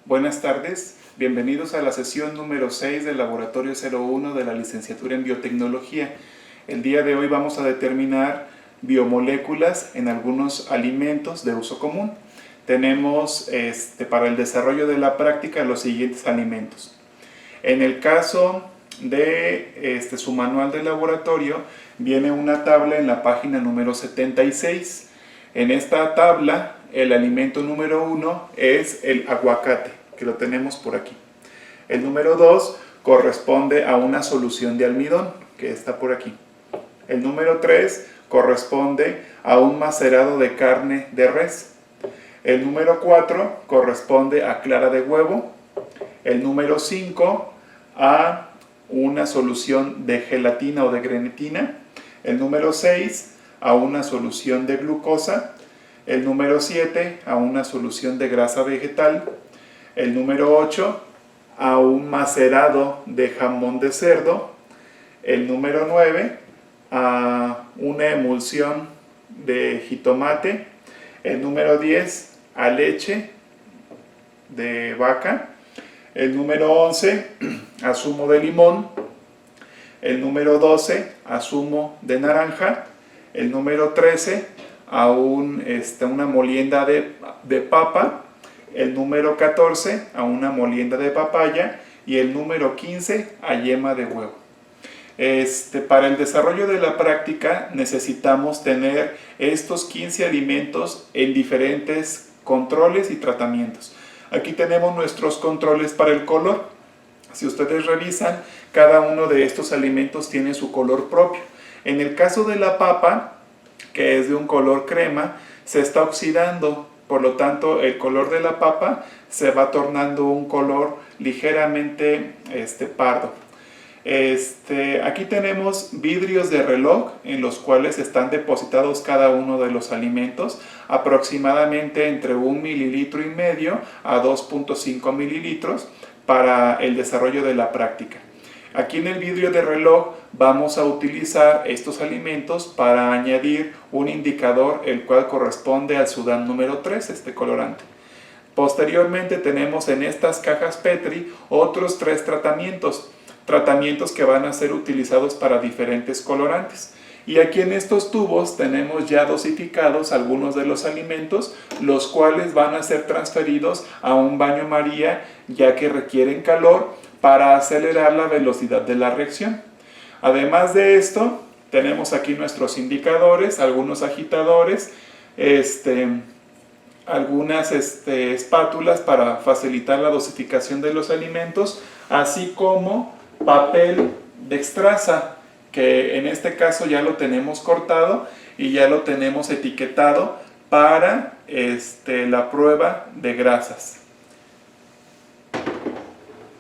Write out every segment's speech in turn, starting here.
Buenas tardes, bienvenidos a la sesión número 6 del Laboratorio 01 de la Licenciatura en Biotecnología. El día de hoy vamos a determinar biomoléculas en algunos alimentos de uso común. Tenemos para el desarrollo de la práctica los siguientes alimentos. En el caso de su manual de laboratorio viene una tabla en la página número 76. En esta tabla el alimento número 1 es el aguacate, que lo tenemos por aquí. El número 2 corresponde a una solución de almidón, que está por aquí. El número 3 corresponde a un macerado de carne de res. El número 4 corresponde a clara de huevo. El número 5 a una solución de gelatina o de grenetina. El número 6 a una solución de glucosa. El número 7 a una solución de grasa vegetal. El número 8 a un macerado de jamón de cerdo. El número 9 a una emulsión de jitomate. El número 10 a leche de vaca. El número 11 a zumo de limón. El número 12 a zumo de naranja. El número 13 a una molienda de papa. El número 14 a una molienda de papaya. Y el número 15 a yema de huevo. Para el desarrollo de la práctica necesitamos tener estos 15 alimentos en diferentes controles y tratamientos. Aquí tenemos nuestros controles para el color. Si ustedes revisan, cada uno de estos alimentos tiene su color propio. En el caso de la papa, que es de un color crema, se está oxidando, por lo tanto el color de la papa se va tornando un color ligeramente pardo. Aquí tenemos vidrios de reloj en los cuales están depositados cada uno de los alimentos, aproximadamente entre 1,5 mililitros a 2,5 mililitros para el desarrollo de la práctica. Aquí en el vidrio de reloj vamos a utilizar estos alimentos para añadir un indicador, el cual corresponde al Sudán número 3, este colorante. Posteriormente tenemos en estas cajas Petri otros 3 tratamientos que van a ser utilizados para diferentes colorantes. Y aquí en estos tubos tenemos ya dosificados algunos de los alimentos, los cuales van a ser transferidos a un baño María, ya que requieren calor para acelerar la velocidad de la reacción. Además de esto, tenemos aquí nuestros indicadores, algunos agitadores, algunas espátulas para facilitar la dosificación de los alimentos, así como papel dextrasa, que en este caso ya lo tenemos cortado y ya lo tenemos etiquetado para la prueba de grasas.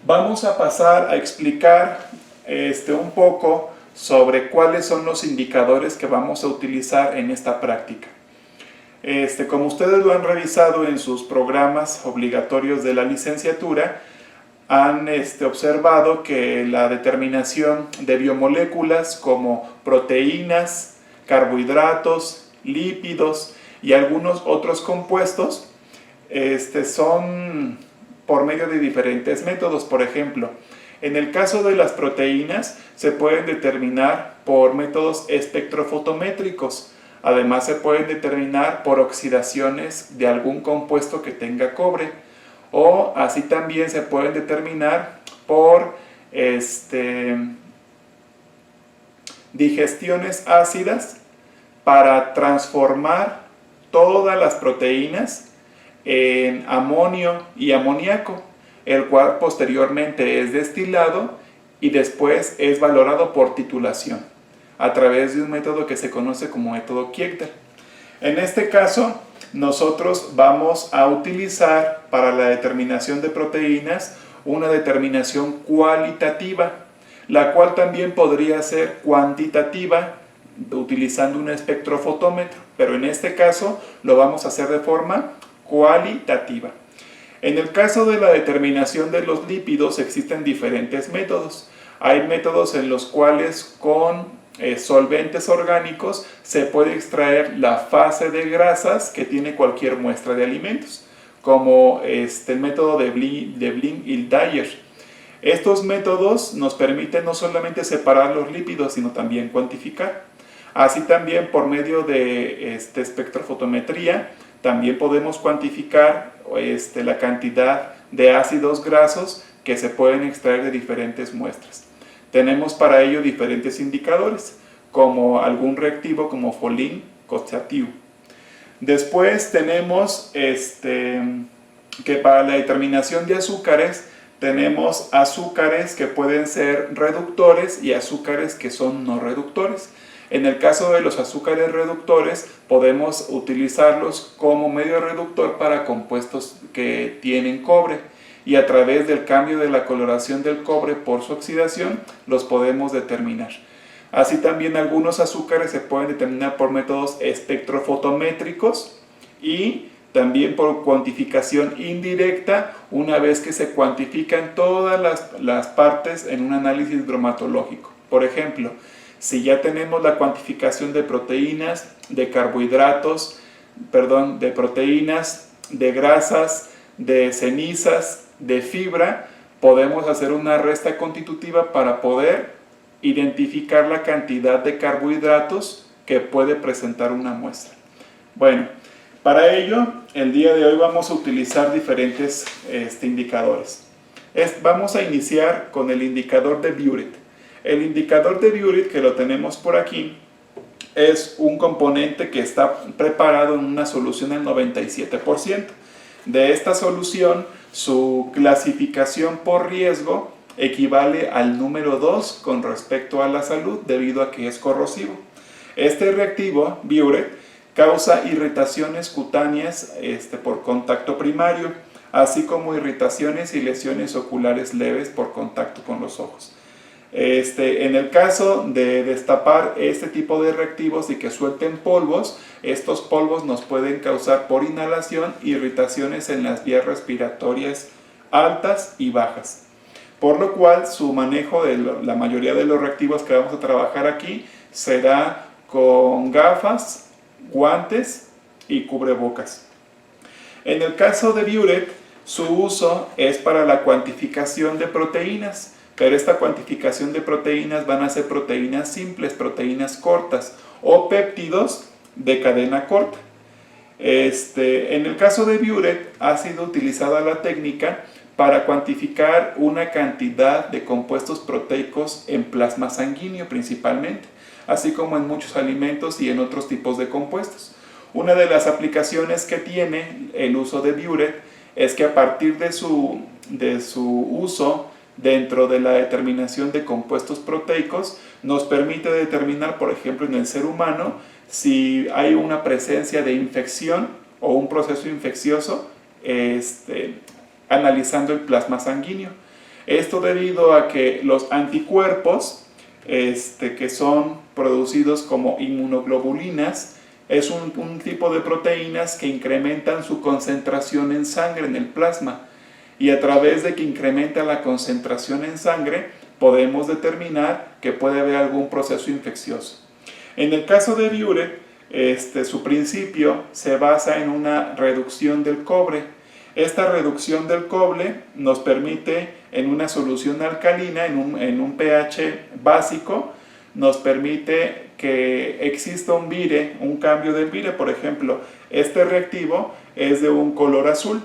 Vamos a pasar a explicar un poco sobre cuáles son los indicadores que vamos a utilizar en esta práctica. Como ustedes lo han revisado en sus programas obligatorios de la licenciatura, han observado que la determinación de biomoléculas como proteínas, carbohidratos, lípidos y algunos otros compuestos son por medio de diferentes métodos. Por ejemplo, en el caso de las proteínas se pueden determinar por métodos espectrofotométricos. Además se pueden determinar por oxidaciones de algún compuesto que tenga cobre, o así también se pueden determinar por digestiones ácidas para transformar todas las proteínas en amonio y amoníaco, el cual posteriormente es destilado y después es valorado por titulación a través de un método que se conoce como método Kiechter. En este caso, nosotros vamos a utilizar para la determinación de proteínas una determinación cualitativa, la cual también podría ser cuantitativa utilizando un espectrofotómetro, pero en este caso lo vamos a hacer de forma cualitativa. En el caso de la determinación de los lípidos existen diferentes métodos. Hay métodos en los cuales con solventes orgánicos se puede extraer la fase de grasas que tiene cualquier muestra de alimentos. como el método de Blin y Dyer. Estos métodos nos permiten no solamente separar los lípidos, sino también cuantificar. Así también por medio de espectrofotometría, también podemos cuantificar la cantidad de ácidos grasos que se pueden extraer de diferentes muestras. Tenemos para ello diferentes indicadores, como algún reactivo como Folin, Kostiatiu. Después tenemos que para la determinación de azúcares, tenemos azúcares que pueden ser reductores y azúcares que son no reductores. En el caso de los azúcares reductores, podemos utilizarlos como medio reductor para compuestos que tienen cobre, y a través del cambio de la coloración del cobre por su oxidación los podemos determinar. Así también algunos azúcares se pueden determinar por métodos espectrofotométricos y también por cuantificación indirecta, una vez que se cuantifican todas las partes en un análisis bromatológico. Por ejemplo, si ya tenemos la cuantificación de proteínas, de carbohidratos, de proteínas, de grasas, de cenizas, de fibra, podemos hacer una resta constitutiva para poder identificar la cantidad de carbohidratos que puede presentar una muestra. Bueno, para ello, el día de hoy vamos a utilizar diferentes indicadores. Vamos a iniciar con el indicador de Biuret. El indicador de Biuret, que lo tenemos por aquí, es un componente que está preparado en una solución al 97%. De esta solución, su clasificación por riesgo equivale al número 2 con respecto a la salud, debido a que es corrosivo. Este reactivo, Biuret, causa irritaciones cutáneas por contacto primario, así como irritaciones y lesiones oculares leves por contacto con los ojos. En el caso de destapar este tipo de reactivos y que suelten polvos, estos polvos nos pueden causar por inhalación irritaciones en las vías respiratorias altas y bajas. Por lo cual su manejo de la mayoría de los reactivos que vamos a trabajar aquí será con gafas, guantes y cubrebocas. En el caso de Biuret, su uso es para la cuantificación de proteínas, pero esta cuantificación de proteínas van a ser proteínas simples, proteínas cortas o péptidos de cadena corta. En el caso de Biuret ha sido utilizada la técnica para cuantificar una cantidad de compuestos proteicos en plasma sanguíneo principalmente, así como en muchos alimentos y en otros tipos de compuestos. Una de las aplicaciones que tiene el uso de Biuret es que a partir de su uso dentro de la determinación de compuestos proteicos, nos permite determinar, por ejemplo, en el ser humano, si hay una presencia de infección o un proceso infeccioso, analizando el plasma sanguíneo. Esto debido a que los anticuerpos, que son producidos como inmunoglobulinas, es un tipo de proteínas que incrementan su concentración en sangre, en el plasma. Y a través de que incrementa la concentración en sangre, podemos determinar que puede haber algún proceso infeccioso. En el caso de Biuret, su principio se basa en una reducción del cobre. Esta reducción del cobre nos permite, en una solución alcalina, en un pH básico, nos permite que exista un vire, un cambio del vire. Por ejemplo, este reactivo es de un color azul,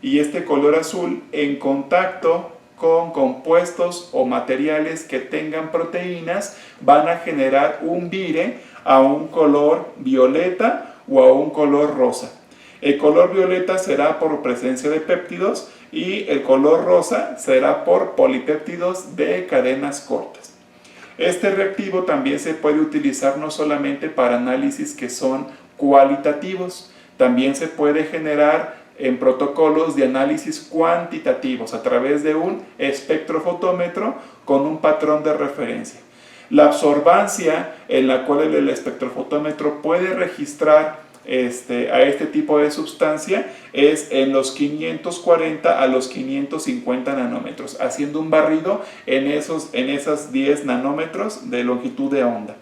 y este color azul, en contacto con compuestos o materiales que tengan proteínas, van a generar un vire a un color violeta o a un color rosa. El color violeta será por presencia de péptidos y el color rosa será por polipéptidos de cadenas cortas. Este reactivo también se puede utilizar no solamente para análisis que son cualitativos, también se puede generar en protocolos de análisis cuantitativos a través de un espectrofotómetro con un patrón de referencia. La absorbancia en la cual el espectrofotómetro puede registrar a este tipo de sustancia es en los 540 a los 550 nanómetros, haciendo un barrido en esas 10 nanómetros de longitud de onda.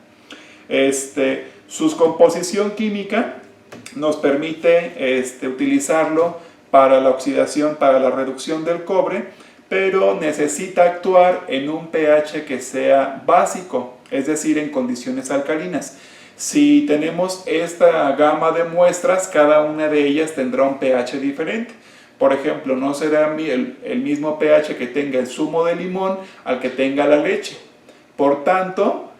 Su composición química nos permite utilizarlo para la oxidación, para la reducción del cobre, pero necesita actuar en un pH que sea básico, es decir, en condiciones alcalinas. Si tenemos esta gama de muestras, cada una de ellas tendrá un pH diferente. Por ejemplo, no será el mismo pH que tenga el zumo de limón al que tenga la leche. Por tanto,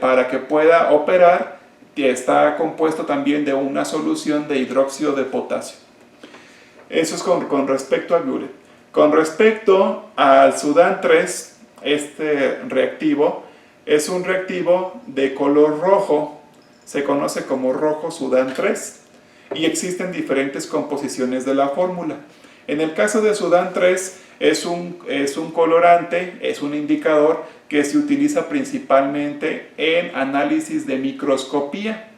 para que pueda operar, está compuesto también de una solución de hidróxido de potasio. Eso es con respecto al Biuret. Con respecto al Sudán 3, este reactivo es un reactivo de color rojo, se conoce como rojo Sudán 3 y existen diferentes composiciones de la fórmula. En el caso de Sudán 3 es un colorante, es un indicador que se utiliza principalmente en análisis de microscopía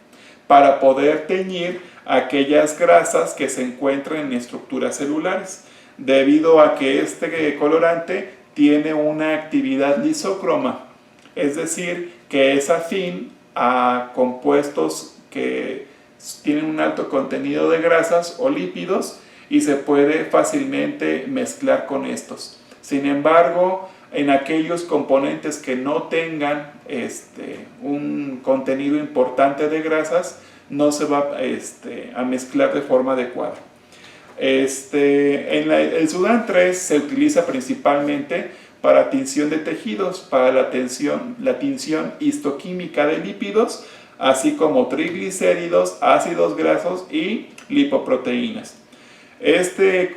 para poder teñir aquellas grasas que se encuentran en estructuras celulares, debido a que este colorante tiene una actividad lisócroma, es decir, que es afín a compuestos que tienen un alto contenido de grasas o lípidos y se puede fácilmente mezclar con estos. Sin embargo, en aquellos componentes que no tengan un contenido importante de grasas, no se va a mezclar de forma adecuada. El Sudán 3 se utiliza principalmente para tinción de tejidos, para la tinción histoquímica de lípidos, así como triglicéridos, ácidos grasos y lipoproteínas. Este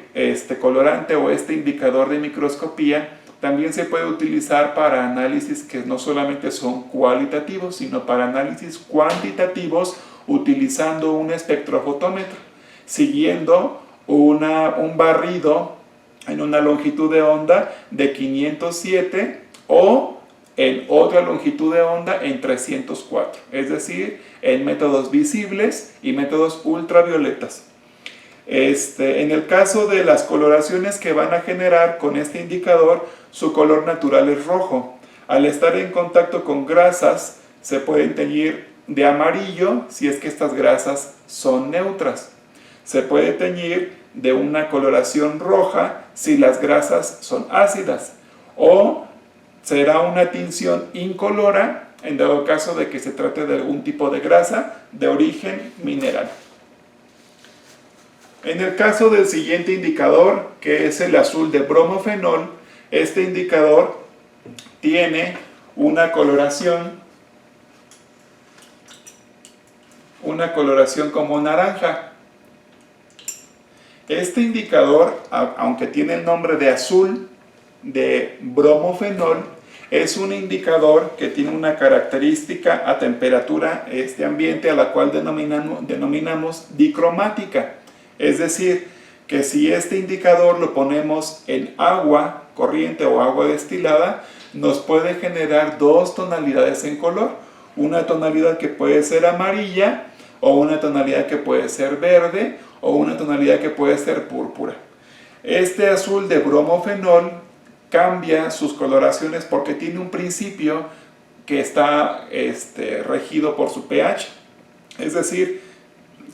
colorante o este indicador de microscopía también se puede utilizar para análisis que no solamente son cualitativos, sino para análisis cuantitativos utilizando un espectrofotómetro, siguiendo un barrido en una longitud de onda de 507 o en otra longitud de onda en 304, es decir, en métodos visibles y métodos ultravioletas. En el caso de las coloraciones que van a generar con este indicador, su color natural es rojo. Al estar en contacto con grasas, se pueden teñir de amarillo si es que estas grasas son neutras. Se puede teñir de una coloración roja si las grasas son ácidas, o será una tinción incolora en dado caso de que se trate de algún tipo de grasa de origen mineral. En el caso del siguiente indicador, que es el azul de bromofenol, este indicador tiene una coloración como naranja. Este indicador, aunque tiene el nombre de azul de bromofenol, es un indicador que tiene una característica a temperatura ambiente a la cual denominamos dicromática. Es decir, que si este indicador lo ponemos en agua corriente o agua destilada, nos puede generar dos tonalidades en color. Una tonalidad que puede ser amarilla, o una tonalidad que puede ser verde, o una tonalidad que puede ser púrpura. Este azul de bromofenol cambia sus coloraciones porque tiene un principio que está regido por su pH. Es decir,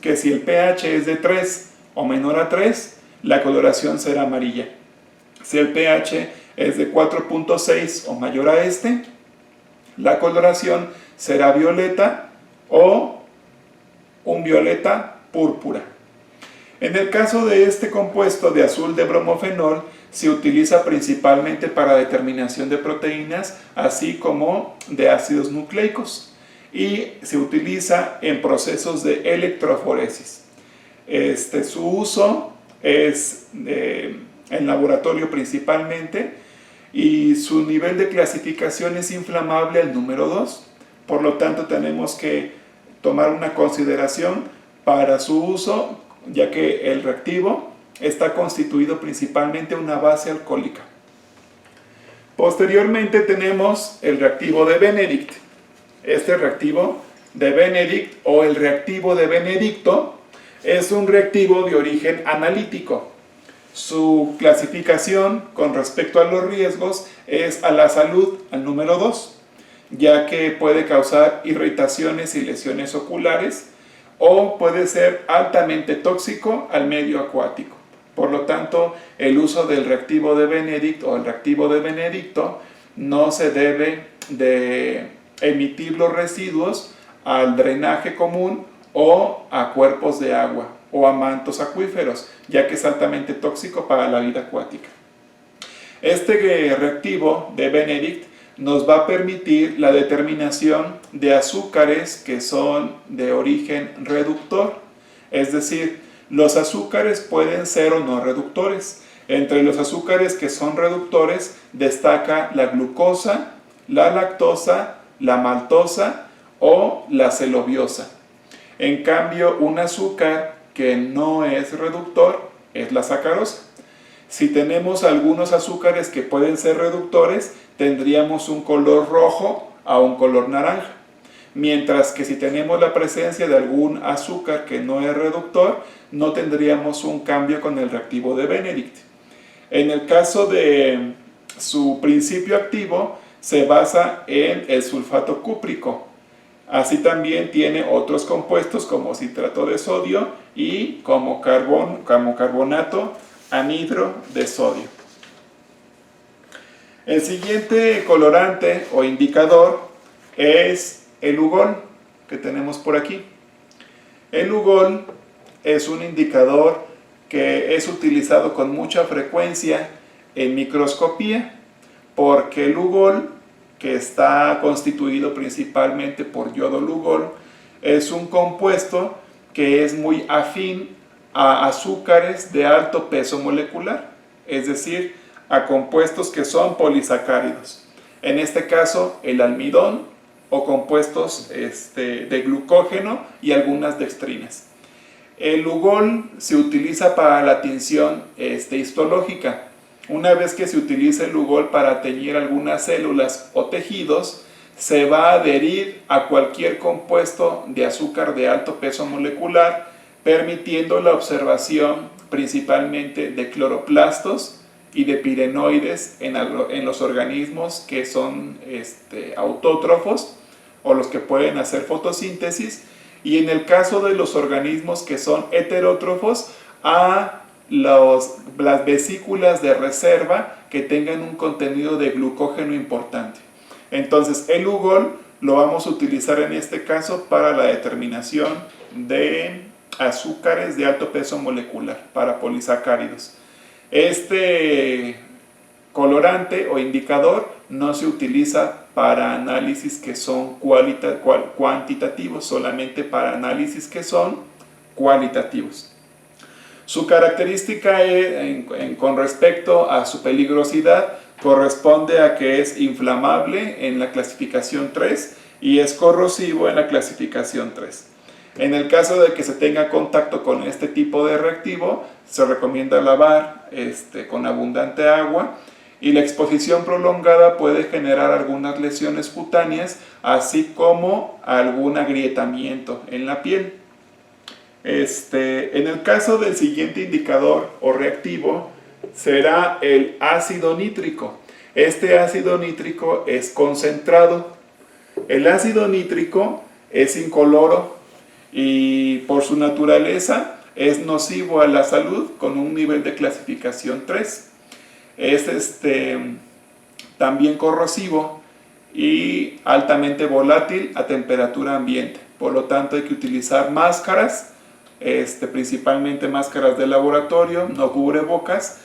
que si el pH es de 3 o menor a 3, la coloración será amarilla. Si el pH es de 4.6 o mayor a la coloración será violeta o un violeta púrpura. En el caso de este compuesto de azul de bromofenol, se utiliza principalmente para determinación de proteínas, así como de ácidos nucleicos, y se utiliza en procesos de electroforesis. Su uso es en laboratorio principalmente, y su nivel de clasificación es inflamable al número 2. Por lo tanto, tenemos que tomar una consideración para su uso, ya que el reactivo está constituido principalmente de una base alcohólica. Posteriormente tenemos el reactivo de Benedict. Este reactivo de Benedict o el reactivo de Benedicto es un reactivo de origen analítico. Su clasificación con respecto a los riesgos es a la salud al número 2, ya que puede causar irritaciones y lesiones oculares, o puede ser altamente tóxico al medio acuático. Por lo tanto, el uso del reactivo de Benedict o el reactivo de Benedicto no se debe de emitir los residuos al drenaje común o a cuerpos de agua o a mantos acuíferos, ya que es altamente tóxico para la vida acuática. Este reactivo de Benedict nos va a permitir la determinación de azúcares que son de origen reductor, es decir, los azúcares pueden ser o no reductores. Entre los azúcares que son reductores destaca la glucosa, la lactosa, la maltosa o la celobiosa. En cambio, un azúcar que no es reductor es la sacarosa. Si tenemos algunos azúcares que pueden ser reductores, tendríamos un color rojo a un color naranja. Mientras que si tenemos la presencia de algún azúcar que no es reductor, no tendríamos un cambio con el reactivo de Benedict. En el caso de su principio activo, se basa en el sulfato cúprico. Así también tiene otros compuestos como citrato de sodio y como carbonato anhidro de sodio. El siguiente colorante o indicador es el Lugol, que tenemos por aquí. El Lugol es un indicador que es utilizado con mucha frecuencia en microscopía, porque el Lugol, que está constituido principalmente por yodo Lugol, es un compuesto que es muy afín a azúcares de alto peso molecular, es decir, a compuestos que son polisacáridos. En este caso, el almidón o compuestos de glucógeno y algunas dextrinas. El Lugol se utiliza para la tinción histológica. Una vez que se utiliza el Lugol para teñir algunas células o tejidos, se va a adherir a cualquier compuesto de azúcar de alto peso molecular, permitiendo la observación principalmente de cloroplastos y de pirenoides en los organismos que son autótrofos o los que pueden hacer fotosíntesis, y en el caso de los organismos que son heterótrofos, a las vesículas de reserva que tengan un contenido de glucógeno importante. Entonces el Lugol lo vamos a utilizar en este caso para la determinación de azúcares de alto peso molecular, para polisacáridos. Este colorante o indicador no se utiliza para análisis que son cuantitativos, solamente para análisis que son cualitativos. Su característica con respecto a su peligrosidad corresponde a que es inflamable en la clasificación 3 y es corrosivo en la clasificación 3. En el caso de que se tenga contacto con este tipo de reactivo, se recomienda lavar con abundante agua, y la exposición prolongada puede generar algunas lesiones cutáneas, así como algún agrietamiento en la piel. En el caso del siguiente indicador o reactivo, será el ácido nítrico. Este ácido nítrico es concentrado. El ácido nítrico es incoloro y por su naturaleza es nocivo a la salud con un nivel de clasificación 3. Es también corrosivo y altamente volátil a temperatura ambiente. Por lo tanto, hay que utilizar máscaras, principalmente máscaras de laboratorio, no cubrebocas,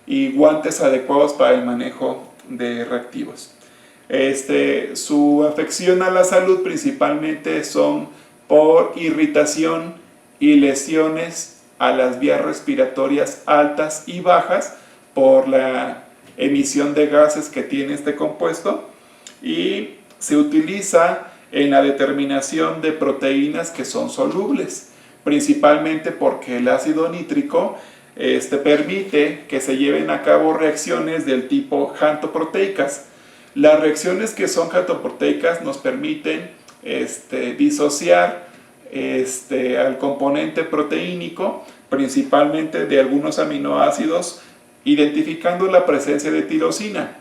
y guantes adecuados para el manejo de reactivos. Su afección a la salud principalmente son por irritación y lesiones a las vías respiratorias altas y bajas por la emisión de gases que tiene este compuesto, y se utiliza en la determinación de proteínas que son solubles, principalmente porque el ácido nítrico permite que se lleven a cabo reacciones del tipo xantoproteicas. Las reacciones que son xantoproteicas nos permiten disociar al componente proteínico, principalmente de algunos aminoácidos, identificando la presencia de tirosina.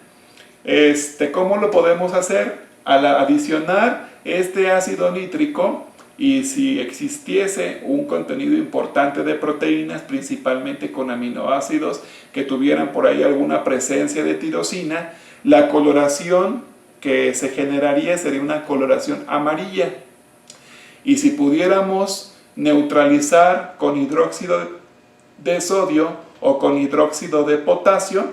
¿Cómo lo podemos hacer? Al adicionar este ácido nítrico y si existiese un contenido importante de proteínas, principalmente con aminoácidos que tuvieran por ahí alguna presencia de tirosina, la coloración que se generaría sería una coloración amarilla. Y si pudiéramos neutralizar con hidróxido de sodio o con hidróxido de potasio,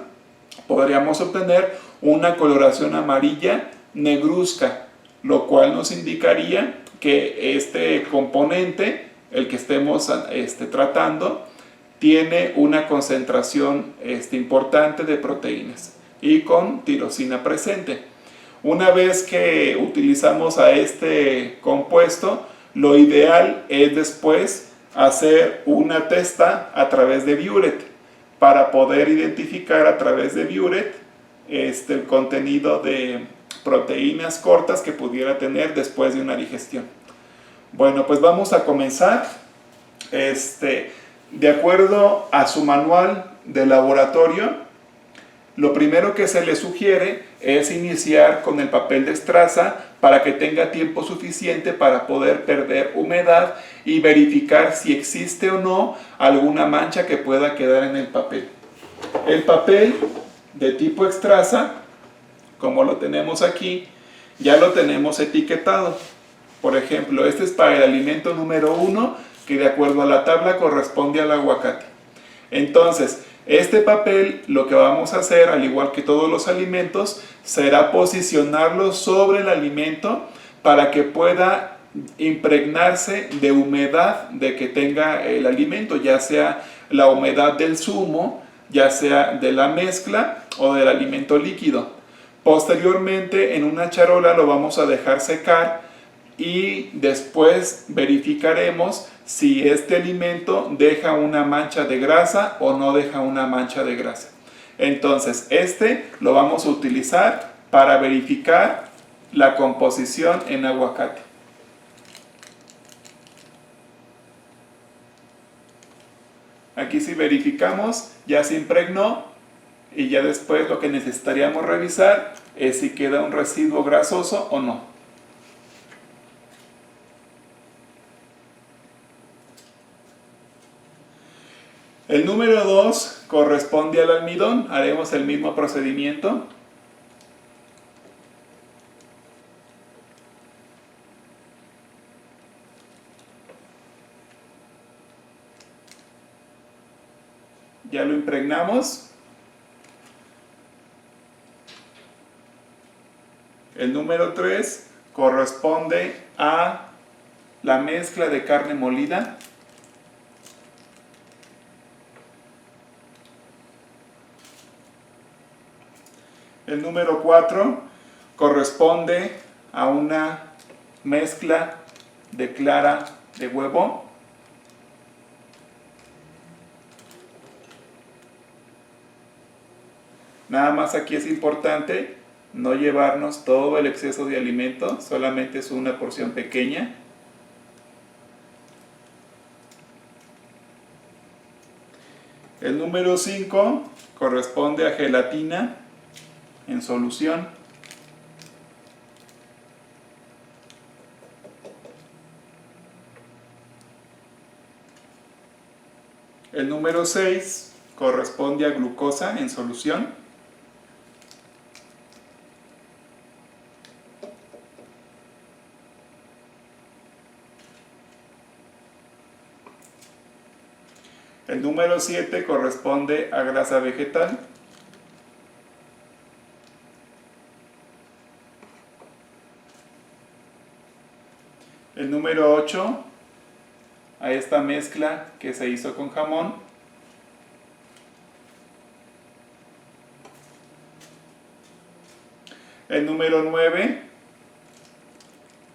podríamos obtener una coloración amarilla negruzca, lo cual nos indicaría que este componente, el que estemos tratando, tiene una concentración importante de proteínas y con tirosina presente. Una vez que utilizamos a este compuesto, lo ideal es después hacer una testa a través de Biuret para poder identificar a través de Biuret el contenido de proteínas cortas que pudiera tener después de una digestión. Bueno, pues vamos a comenzar. De acuerdo a su manual de laboratorio, lo primero que se le sugiere es iniciar con el papel de estraza para que tenga tiempo suficiente para poder perder humedad y verificar si existe o no alguna mancha que pueda quedar en el papel. El papel de tipo estraza, como lo tenemos aquí, ya lo tenemos etiquetado. Por ejemplo, este es para el alimento número 1, que de acuerdo a la tabla corresponde al aguacate. Entonces, este papel, lo que vamos a hacer, al igual que todos los alimentos, será posicionarlo sobre el alimento para que pueda impregnarse de humedad de que tenga el alimento, ya sea la humedad del zumo, ya sea de la mezcla o del alimento líquido. Posteriormente, en una charola lo vamos a dejar secar y después verificaremos si este alimento deja una mancha de grasa o no deja una mancha de grasa. Entonces, lo vamos a utilizar para verificar la composición en aguacate. Aquí si verificamos, ya se impregnó y ya después lo que necesitaríamos revisar es si queda un residuo grasoso o no. El número 2 corresponde al almidón. Haremos el mismo procedimiento. Ya lo impregnamos. El número 3 corresponde a la mezcla de carne molida. El número 4 corresponde a una mezcla de clara de huevo. Nada más aquí es importante no llevarnos todo el exceso de alimento, solamente es una porción pequeña. El número 5 corresponde a gelatina en solución. El número 6 corresponde a glucosa en solución. El número 7 corresponde a grasa vegetal. El número 8 a esta mezcla que se hizo con jamón. El número 9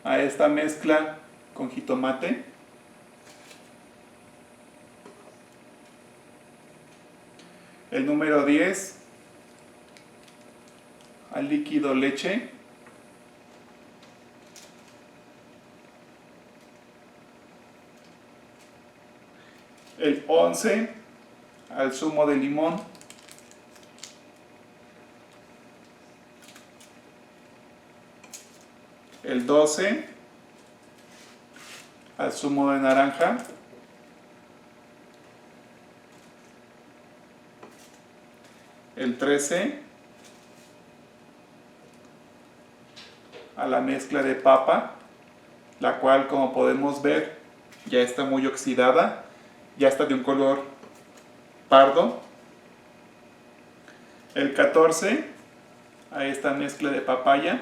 a esta mezcla con jitomate. El número 10 al líquido leche. El 11 al zumo de limón. El 12 al zumo de naranja. El 13 a la mezcla de papa, la cual, como podemos ver, ya está muy oxidada, ya está de un color pardo. El 14 a esta mezcla de papaya.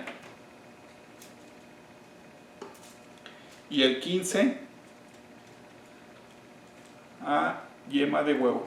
Y el 15 a yema de huevo.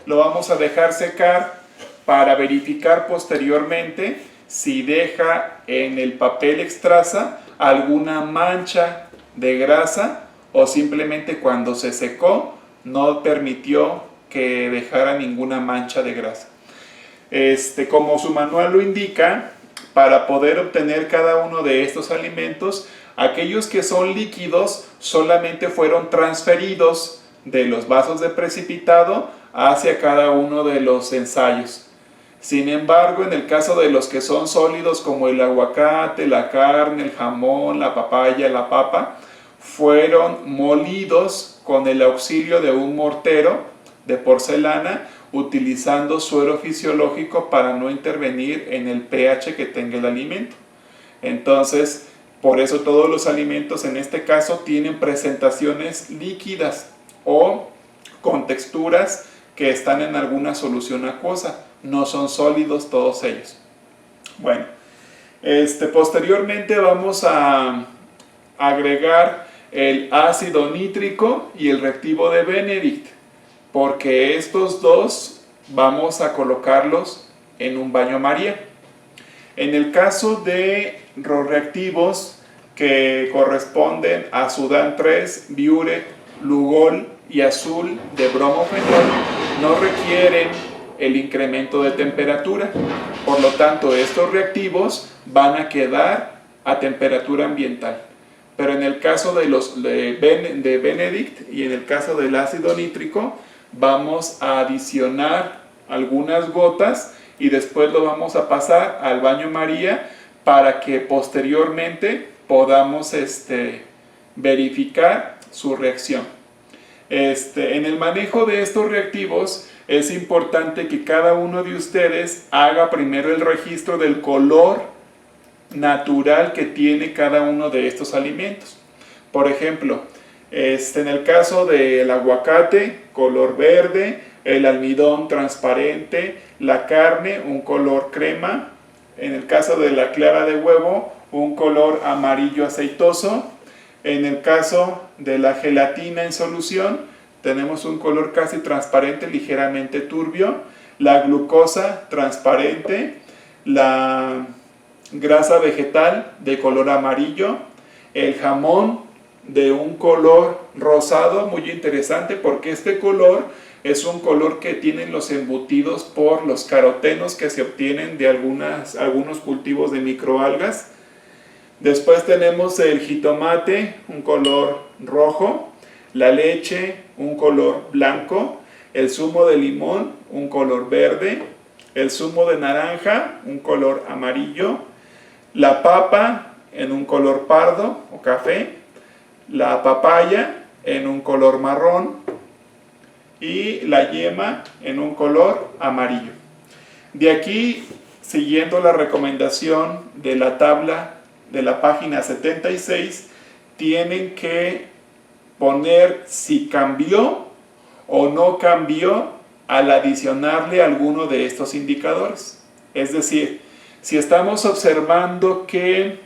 Lo vamos a dejar secar para verificar posteriormente si deja en el papel extrasa alguna mancha de grasa o simplemente cuando se secó no permitió que dejara ninguna mancha de grasa. Como su manual lo indica, para poder obtener cada uno de estos alimentos, aquellos que son líquidos solamente fueron transferidos de los vasos de precipitado hacia cada uno de los ensayos. Sin embargo, en el caso de los que son sólidos como el aguacate, la carne, el jamón, la papaya, la papa, fueron molidos con el auxilio de un mortero de porcelana, utilizando suero fisiológico para no intervenir en el pH que tenga el alimento. Entonces, por eso todos los alimentos en este caso tienen presentaciones líquidas o con texturas que están en alguna solución acuosa, no son sólidos todos ellos. Bueno, posteriormente vamos a agregar el ácido nítrico y el reactivo de Benedict, porque estos dos vamos a colocarlos en un baño María. En el caso de los reactivos que corresponden a Sudán 3, Biurec, Lugol y Azul de bromofenol, no requieren el incremento de temperatura. Por lo tanto, estos reactivos van a quedar a temperatura ambiental. Pero en el caso de los de Benedict y en el caso del ácido nítrico, vamos a adicionar algunas gotas y después lo vamos a pasar al baño María para que posteriormente podamos verificar su reacción. En el manejo de estos reactivos es importante que cada uno de ustedes haga primero el registro del color natural que tiene cada uno de estos alimentos. Por ejemplo, en el caso del aguacate, color verde, el almidón transparente, la carne, un color crema, en el caso de la clara de huevo, un color amarillo aceitoso, en el caso de la gelatina en solución, tenemos un color casi transparente, ligeramente turbio, la glucosa transparente, la grasa vegetal de color amarillo, el jamón de un color rosado, muy interesante porque este color es un color que tienen los embutidos por los carotenos que se obtienen de algunos cultivos de microalgas. Después tenemos el jitomate, un color rojo, la leche, un color blanco, el zumo de limón, un color verde, el zumo de naranja, un color amarillo, la papa en un color pardo o café, la papaya en un color marrón y la yema en un color amarillo. De aquí, siguiendo la recomendación de la tabla de la página 76, tienen que poner si cambió o no cambió al adicionarle alguno de estos indicadores. Es decir, si estamos observando que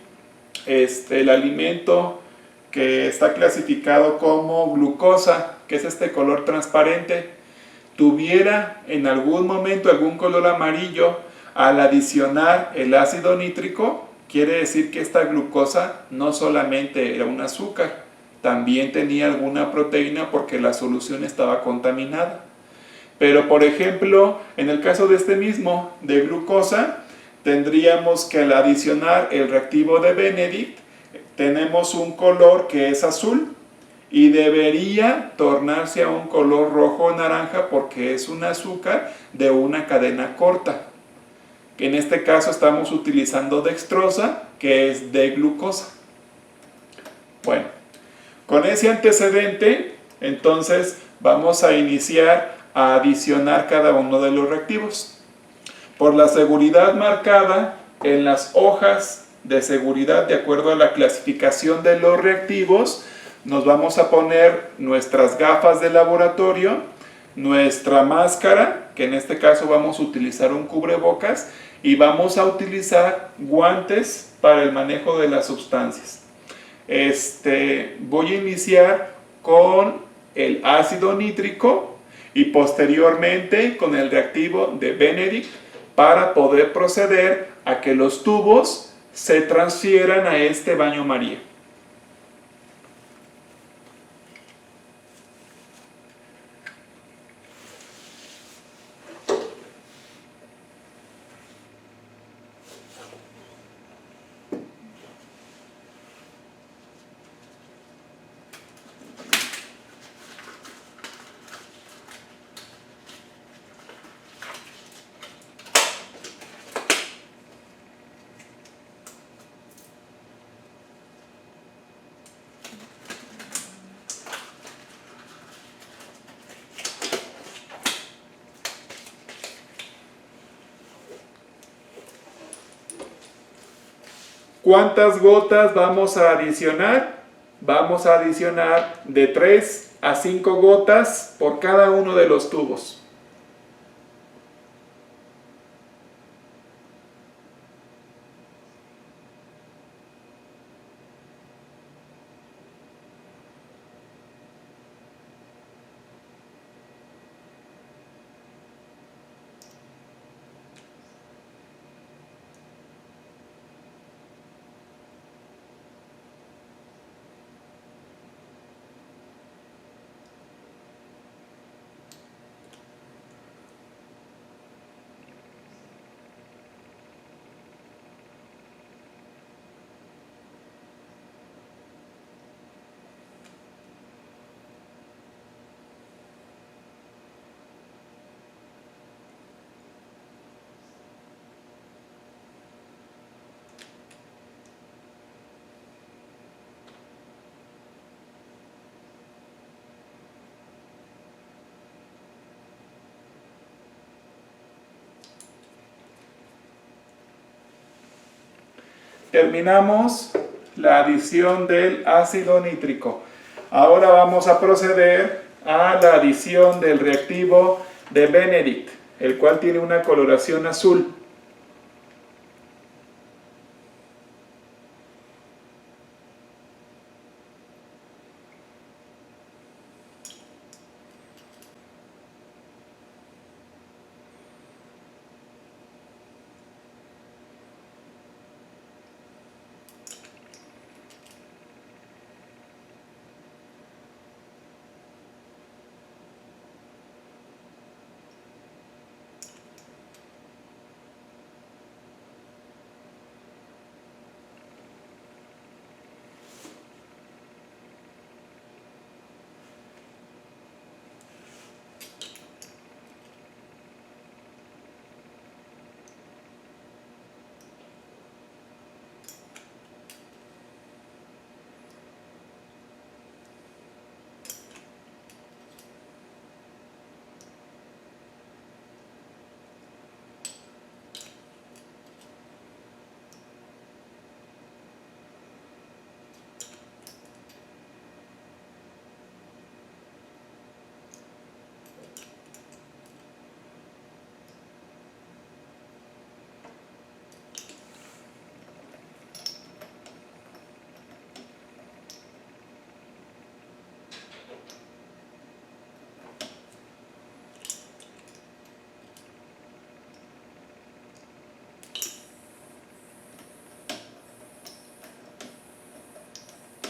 el alimento que está clasificado como glucosa, que es este color transparente, tuviera en algún momento algún color amarillo al adicionar el ácido nítrico, quiere decir que esta glucosa no solamente era un azúcar, también tenía alguna proteína porque la solución estaba contaminada. Pero por ejemplo, en el caso de este mismo, de glucosa, tendríamos que al adicionar el reactivo de Benedict, tenemos un color que es azul y debería tornarse a un color rojo o naranja porque es un azúcar de una cadena corta. que en este caso estamos utilizando dextrosa, que es D-glucosa. Bueno, con ese antecedente, entonces vamos a iniciar a adicionar cada uno de los reactivos. Por la seguridad marcada en las hojas de seguridad, de acuerdo a la clasificación de los reactivos, nos vamos a poner nuestras gafas de laboratorio, nuestra máscara, que en este caso vamos a utilizar un cubrebocas, y vamos a utilizar guantes para el manejo de las sustancias. Voy a iniciar con el ácido nítrico y posteriormente con el reactivo de Benedict para poder proceder a que los tubos se transfieran a este baño María. ¿Cuántas gotas vamos a adicionar? Vamos a adicionar de 3 a 5 gotas por cada uno de los tubos. Terminamos la adición del ácido nítrico. Ahora vamos a proceder a la adición del reactivo de Benedict, el cual tiene una coloración azul.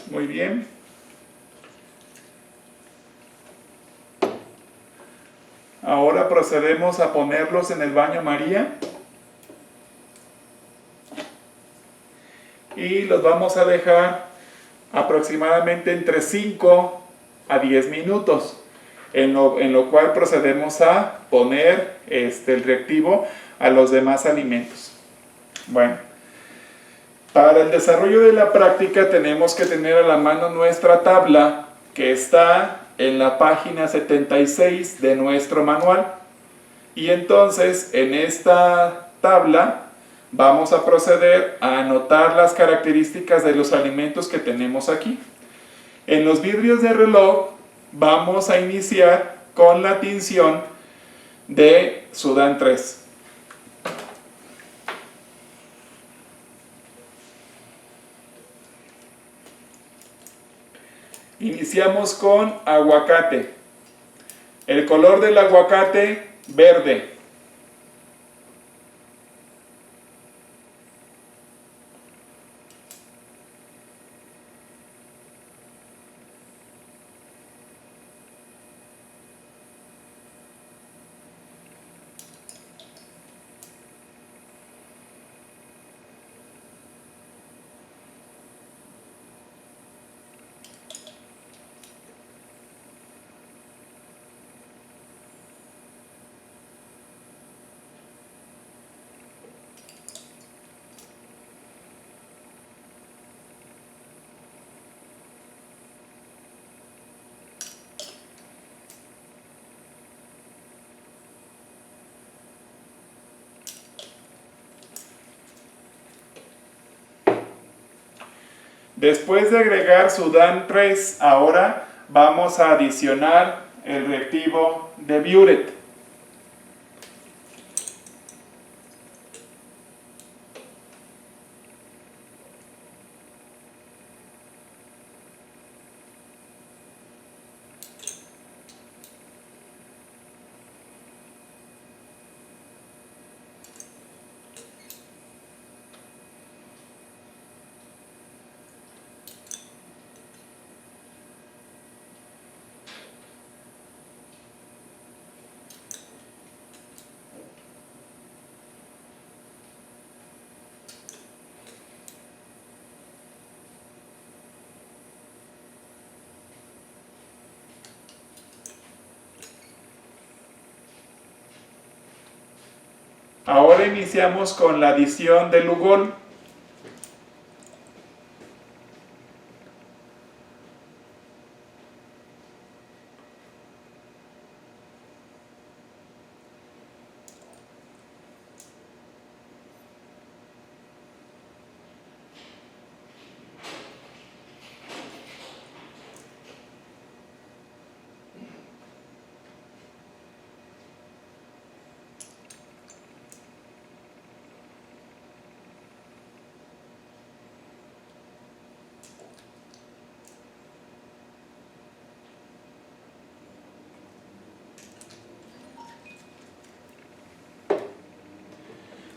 Muy bien. Ahora procedemos a ponerlos en el baño María. Y los vamos a dejar aproximadamente entre 5 a 10 minutos. En lo cual procedemos a poner el reactivo a los demás alimentos. Bueno, para el desarrollo de la práctica tenemos que tener a la mano nuestra tabla que está en la página 76 de nuestro manual. Y entonces en esta tabla vamos a proceder a anotar las características de los alimentos que tenemos aquí. En los vidrios de reloj vamos a iniciar con la tinción de Sudán 3. Iniciamos con aguacate. El color del aguacate, verde. Después de agregar Sudán 3, ahora vamos a adicionar el reactivo de Biuret. Ahora iniciamos con la adición de Lugol.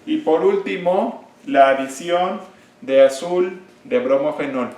Y por último, la adición de azul de bromofenol.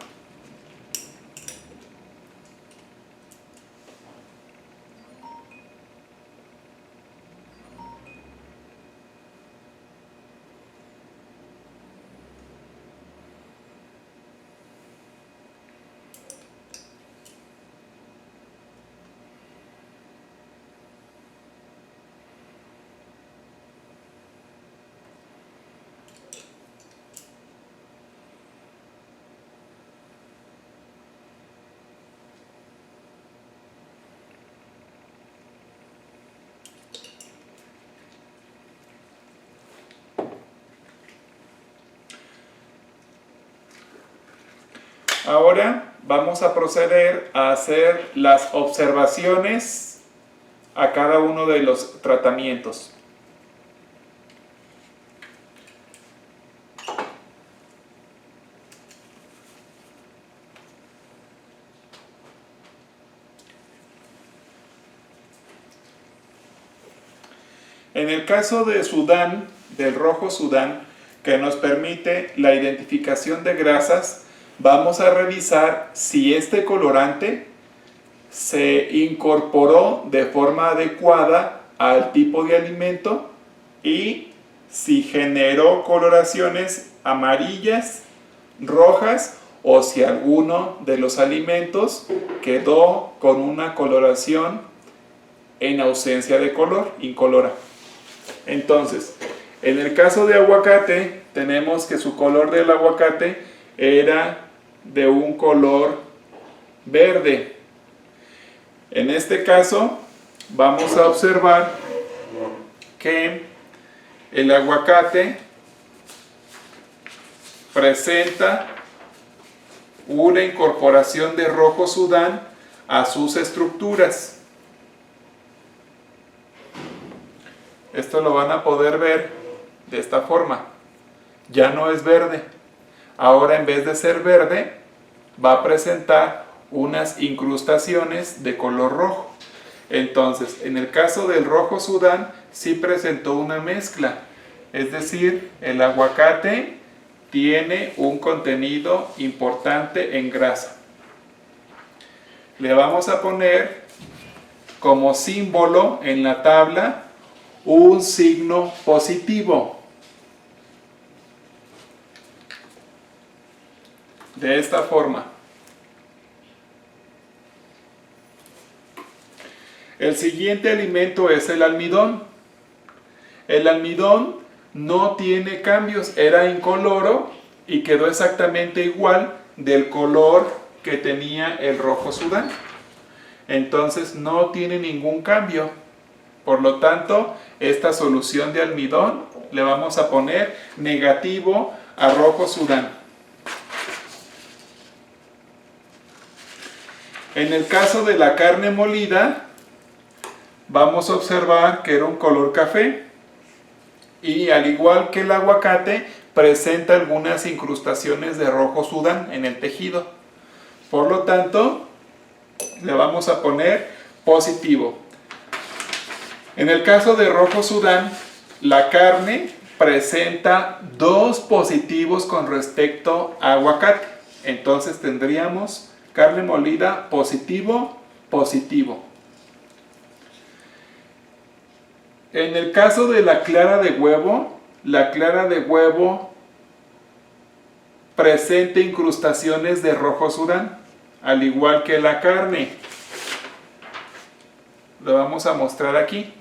Ahora vamos a proceder a hacer las observaciones a cada uno de los tratamientos. En el caso de Sudán, del rojo Sudán, que nos permite la identificación de grasas, vamos a revisar si este colorante se incorporó de forma adecuada al tipo de alimento y si generó coloraciones amarillas, rojas o si alguno de los alimentos quedó con una coloración en ausencia de color, incolora. Entonces, En el caso de aguacate, tenemos que su color del aguacate era de un color verde. En este caso, vamos a observar que el aguacate presenta una incorporación de rojo Sudán a sus estructuras. Esto lo van a poder ver de esta forma. Ya no es verde. Ahora, en vez de ser verde, va a presentar unas incrustaciones de color rojo. Entonces, en el caso del rojo Sudán, sí presentó una mezcla. Es decir, el aguacate tiene un contenido importante en grasa. Le vamos a poner como símbolo en la tabla un signo positivo. De esta forma. El siguiente alimento es el almidón. El almidón no tiene cambios, era incoloro y quedó exactamente igual del color que tenía el rojo Sudán. Entonces no tiene ningún cambio. Por lo tanto, esta solución de almidón le vamos a poner negativo a rojo Sudán. En el caso de la carne molida, vamos a observar que era un color café y, al igual que el aguacate, presenta algunas incrustaciones de rojo Sudán en el tejido. Por lo tanto, le vamos a poner positivo. En el caso de rojo Sudán, la carne presenta 2 positivos con respecto a aguacate. Entonces tendríamos carne molida positivo, positivo. En el caso de la clara de huevo presenta incrustaciones de rojo Sudán, al igual que la carne. Lo vamos a mostrar aquí.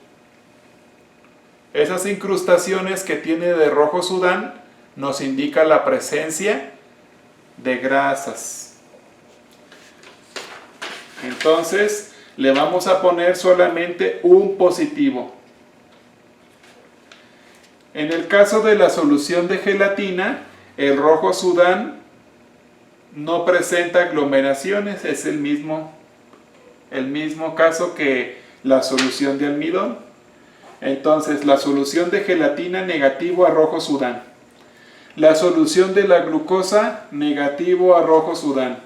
Esas incrustaciones que tiene de rojo Sudán nos indica la presencia de grasas. Entonces, le vamos a poner solamente un positivo. En el caso de la solución de gelatina, el rojo Sudán no presenta aglomeraciones, es el mismo caso que la solución de almidón. Entonces, la solución de gelatina negativo a rojo Sudán. La solución de la glucosa negativo a rojo Sudán.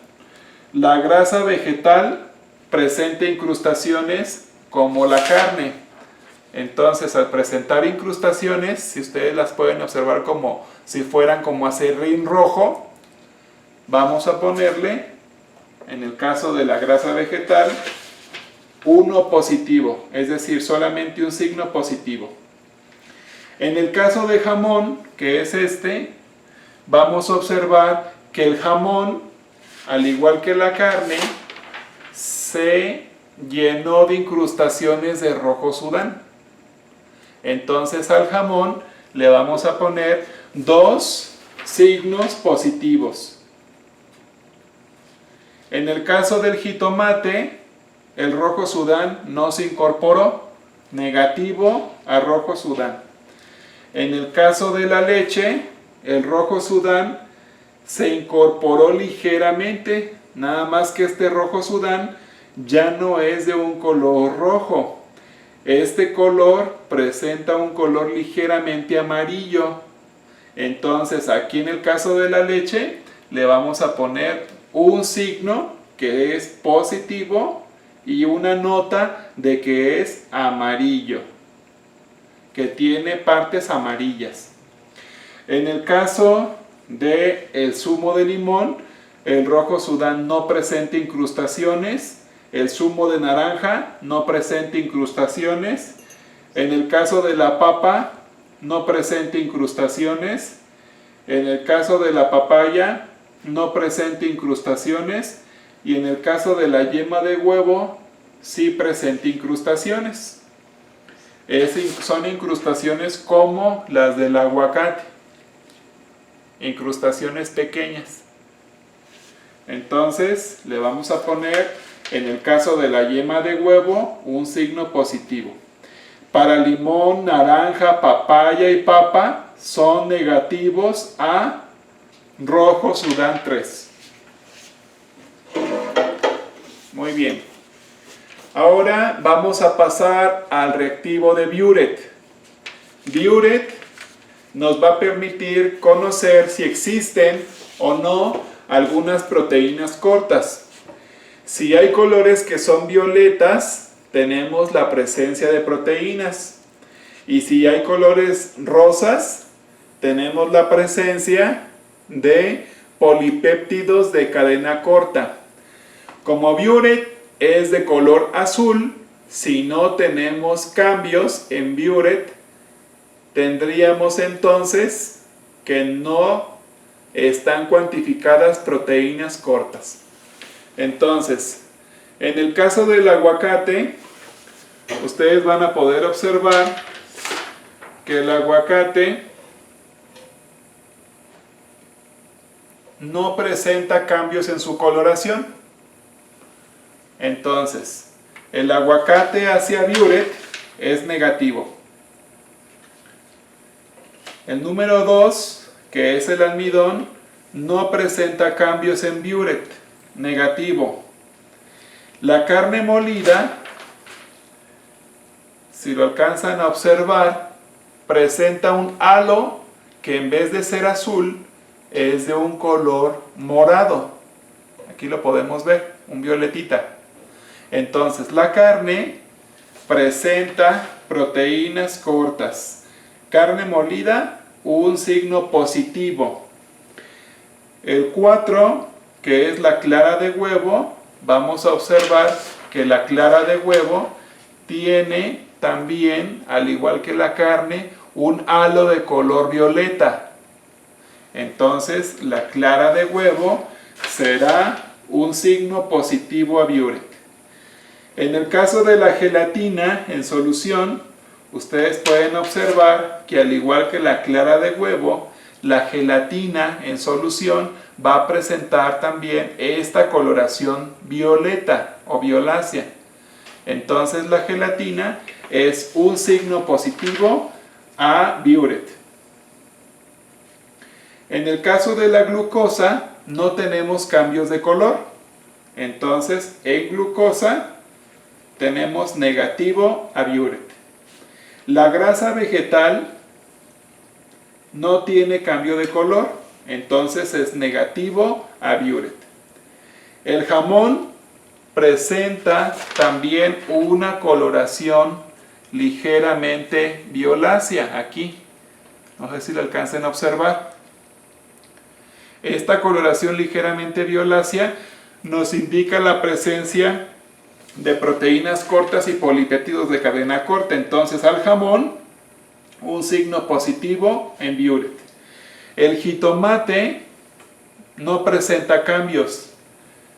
La grasa vegetal presenta incrustaciones como la carne. Entonces, al presentar incrustaciones, si ustedes las pueden observar como si fueran como acerrín rojo, vamos a ponerle, en el caso de la grasa vegetal, 1 positivo, es decir, solamente un signo positivo. En el caso de jamón, que es este, vamos a observar que el jamón, al igual que la carne, se llenó de incrustaciones de rojo Sudán. Entonces, al jamón le vamos a poner 2 signos positivos. En el caso del jitomate, el rojo Sudán no se incorporó, negativo a rojo Sudán. En el caso de la leche, el rojo Sudán se incorporó ligeramente, nada más que este rojo Sudán ya no es de un color rojo. Este color presenta un color ligeramente amarillo. Entonces, aquí en el caso de la leche, le vamos a poner un signo que es positivo y una nota de que es amarillo, que tiene partes amarillas. En el caso del zumo de limón, el rojo Sudán no presenta incrustaciones, el zumo de naranja no presenta incrustaciones, en el caso de la papa no presenta incrustaciones, en el caso de la papaya no presenta incrustaciones, y en el caso de la yema de huevo sí presenta incrustaciones. Son incrustaciones como las del aguacate, incrustaciones pequeñas. Entonces le vamos a poner, en el caso de la yema de huevo, un signo positivo. Para limón, naranja, papaya y papa son negativos a rojo Sudán 3. Muy bien. Ahora vamos a pasar al reactivo de Biuret. Biuret nos va a permitir conocer si existen o no algunas proteínas cortas. Si hay colores que son violetas, tenemos la presencia de proteínas. Y si hay colores rosas, tenemos la presencia de polipéptidos de cadena corta. Como Biuret es de color azul, si no tenemos cambios en Biuret, tendríamos entonces que no están cuantificadas proteínas cortas. Entonces, en el caso del aguacate, ustedes van a poder observar que el aguacate no presenta cambios en su coloración. Entonces, el aguacate hacia Biuret es negativo. El número 2, que es el almidón, no presenta cambios en Biuret, negativo. La carne molida, si lo alcanzan a observar, presenta un halo que en vez de ser azul, es de un color morado. Aquí lo podemos ver, un violetita. Entonces, la carne presenta proteínas cortas. Carne molida, un signo positivo. El 4, que es la clara de huevo, vamos a observar que la clara de huevo tiene también, al igual que la carne, un halo de color violeta. Entonces, la clara de huevo será un signo positivo a Biuret. En el caso de la gelatina en solución, ustedes pueden observar que al igual que la clara de huevo, la gelatina en solución va a presentar también esta coloración violeta o violácea. Entonces la gelatina es un signo positivo a Biuret. En el caso de la glucosa no tenemos cambios de color. Entonces en glucosa tenemos negativo a Biuret. La grasa vegetal no tiene cambio de color, entonces es negativo a Biuret. El jamón presenta también una coloración ligeramente violácea aquí. No sé si lo alcancen a observar. Esta coloración ligeramente violácea nos indica la presencia de proteínas cortas y polipéptidos de cadena corta. Entonces al jamón un signo positivo en Biuret. El jitomate no presenta cambios,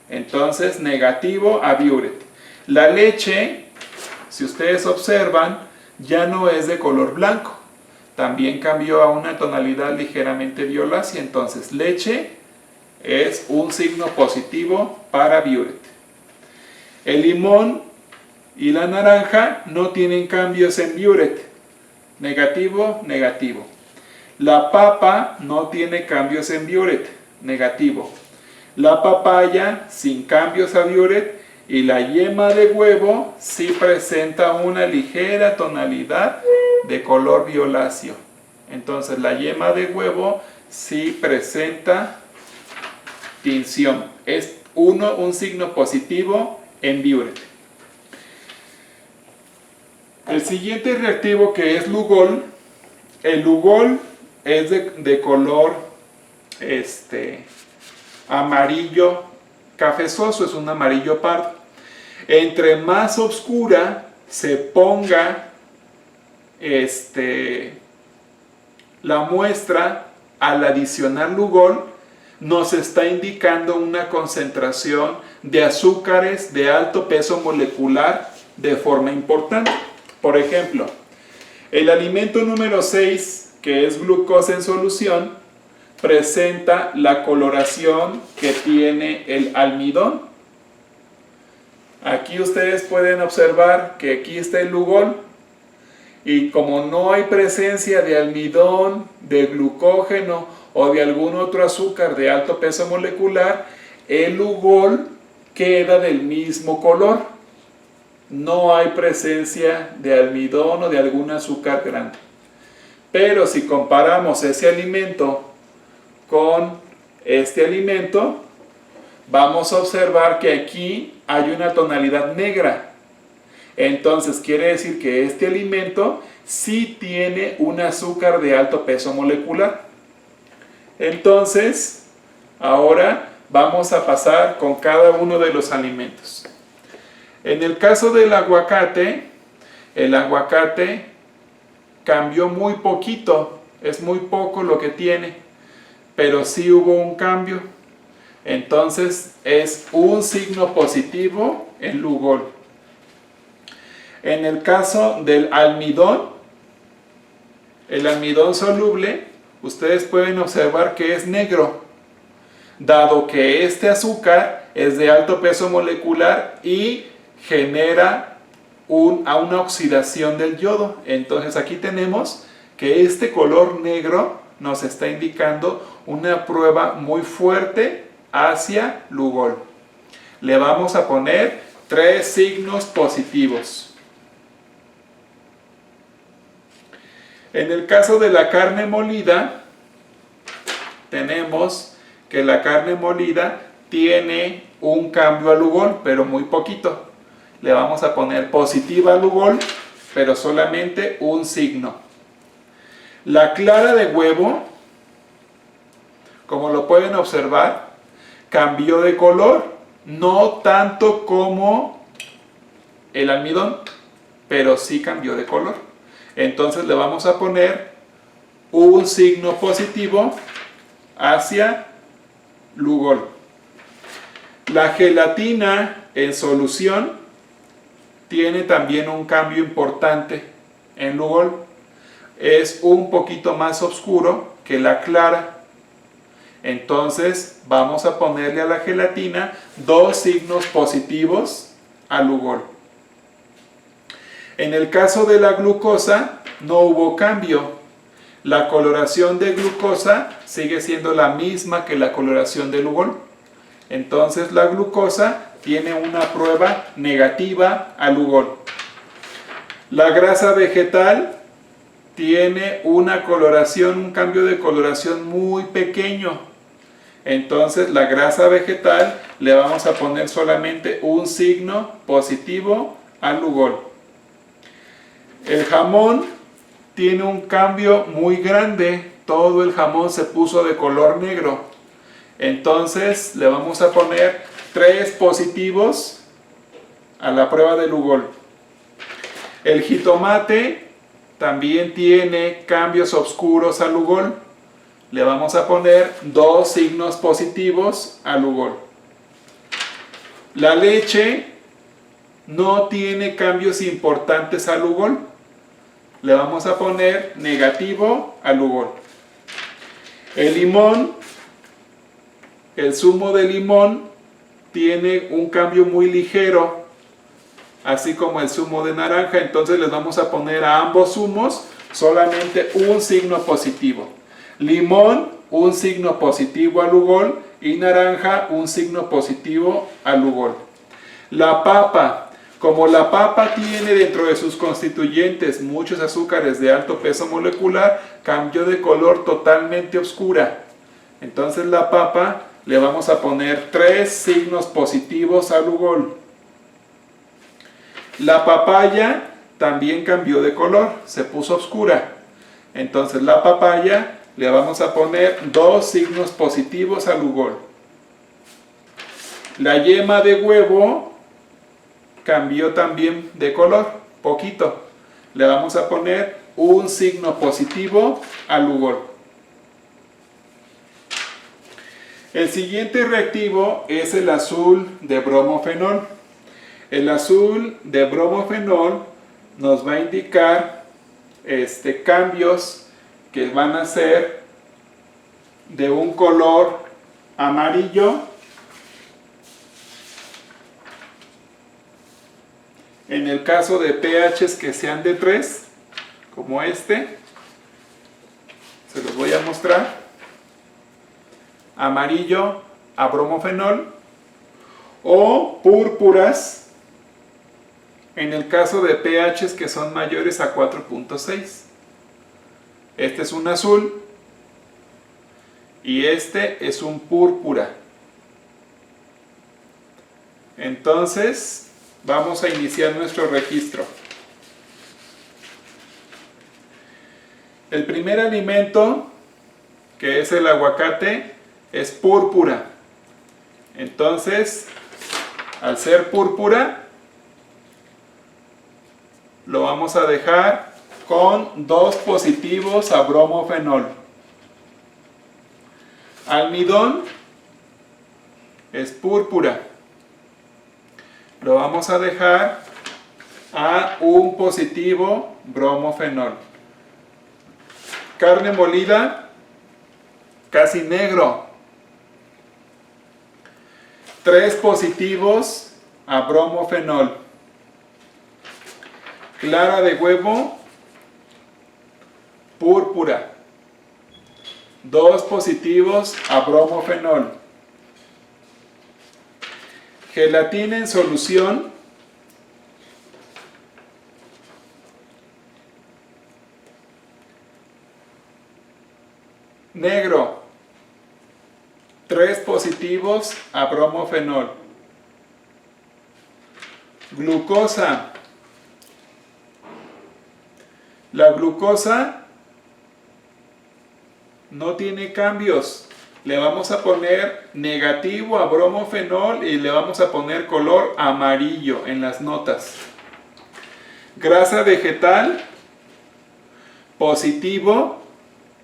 entonces negativo a Biuret. La leche, si ustedes observan, ya no es de color blanco, también cambió a una tonalidad ligeramente violácea. Entonces leche es un signo positivo para Biuret. El limón y la naranja no tienen cambios en Biuret, negativo, negativo. La papa no tiene cambios en Biuret, negativo. La papaya sin cambios a Biuret, y la yema de huevo sí presenta una ligera tonalidad de color violáceo. Entonces la yema de huevo sí presenta tinción, es un signo positivo en Biuret. El siguiente reactivo, que es Lugol, el Lugol es de color amarillo cafezoso, es un amarillo pardo. Entre más oscura se ponga la muestra al adicionar Lugol, nos está indicando una concentración de azúcares de alto peso molecular de forma importante. Por ejemplo, El alimento número 6, que es glucosa en solución, presenta la coloración que tiene el almidón. Aquí ustedes pueden observar que aquí está el lugol, y como no hay presencia de almidón, de glucógeno o de algún otro azúcar de alto peso molecular, el lugol queda del mismo color. No hay presencia de almidón o de algún azúcar grande. Pero si comparamos ese alimento con este alimento, vamos a observar que aquí hay una tonalidad negra. Entonces quiere decir que este alimento sí tiene un azúcar de alto peso molecular. Entonces, ahora vamos a pasar con cada uno de los alimentos. En el caso del aguacate, el aguacate cambió muy poquito, es muy poco lo que tiene, pero sí hubo un cambio. Entonces es un signo positivo en lugol. En el caso del almidón, el almidón soluble, ustedes pueden observar que es negro, dado que este azúcar es de alto peso molecular y genera una oxidación del yodo. Entonces aquí tenemos que este color negro nos está indicando una prueba muy fuerte hacia lugol. Le vamos a poner 3 signos positivos. En el caso de la carne molida, tenemos que la carne molida tiene un cambio a lugol, pero muy poquito. Le vamos a poner positiva a lugol, pero solamente un signo. La clara de huevo, como lo pueden observar, cambió de color, no tanto como el almidón, pero sí cambió de color. Entonces le vamos a poner un signo positivo hacia lugol. La gelatina en solución tiene también un cambio importante en lugol. Es un poquito más oscuro que la clara. Entonces vamos a ponerle a la gelatina 2 signos positivos a lugol. En el caso de la glucosa no hubo cambio. La coloración de glucosa sigue siendo la misma que la coloración de lugol. Entonces la glucosa tiene una prueba negativa a lugol. La grasa vegetal tiene una coloración, un cambio de coloración muy pequeño. Entonces la grasa vegetal le vamos a poner solamente un signo positivo a lugol. El jamón tiene un cambio muy grande, todo el jamón se puso de color negro. Entonces le vamos a poner 3 positivos a la prueba de lugol. El jitomate también tiene cambios oscuros a lugol. Le vamos a poner 2 signos positivos a lugol. La leche no tiene cambios importantes a lugol. Le vamos a poner negativo a lugol. El limón, el zumo de limón, tiene un cambio muy ligero, así como el zumo de naranja. Entonces les vamos a poner a ambos zumos solamente un signo positivo. Limón, un signo positivo a lugol, y naranja, un signo positivo a lugol. La papa, como la papa tiene dentro de sus constituyentes muchos azúcares de alto peso molecular, cambió de color totalmente oscura. Entonces la papa le vamos a poner 3 signos positivos a lugol. La papaya también cambió de color, se puso oscura. Entonces la papaya le vamos a poner 2 signos positivos a lugol. La yema de huevo cambió también de color, poquito. Le vamos a poner un signo positivo a lugol. El siguiente reactivo es el azul de bromofenol. El azul de bromofenol nos va a indicar cambios que van a ser de un color amarillo. En el caso de pHs que sean de 3, como este, se los voy a mostrar. Amarillo a bromofenol, o púrpuras en el caso de pHs que son mayores a 4.6. Este es un azul y este es un púrpura. Entonces vamos a iniciar nuestro registro. El primer alimento, que es el aguacate, es púrpura. Entonces, al ser púrpura, lo vamos a dejar con 2 positivos a bromofenol. Almidón es púrpura. Lo vamos a dejar a 1 positivo bromofenol. Carne molida, casi negro. 3 positivos a bromofenol. Clara de huevo, púrpura. 2 positivos a bromofenol. Gelatina en solución, negro. 3 positivos a bromofenol. Glucosa. La glucosa no tiene cambios. Le vamos a poner negativo a bromofenol y le vamos a poner color amarillo en las notas. Grasa vegetal, positivo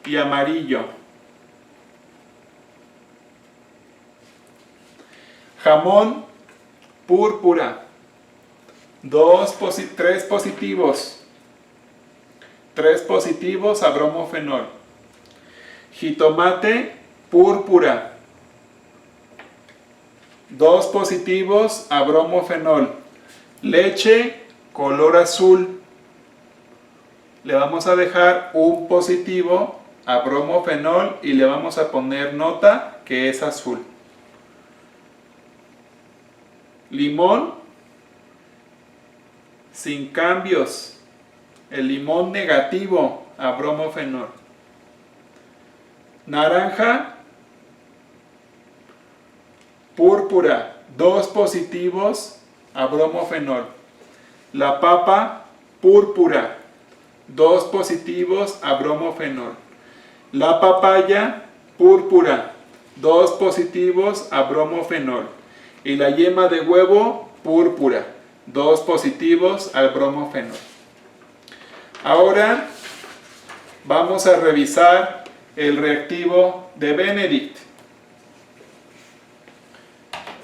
y amarillo. Jamón, púrpura, 3 positivos. 3 positivos a bromofenol. Jitomate, púrpura, 2 positivos a bromofenol. Leche, color azul, le vamos a dejar 1 positivo a bromofenol y le vamos a poner nota que es azul. Limón, sin cambios. El limón negativo a bromofenol. Naranja, púrpura, 2 positivos a bromofenol. La papa, púrpura, 2 positivos a bromofenol. La papaya, púrpura, 2 positivos a bromofenol. Y la yema de huevo, púrpura, 2 positivos al bromofenol. Ahora vamos a revisar el reactivo de Benedict.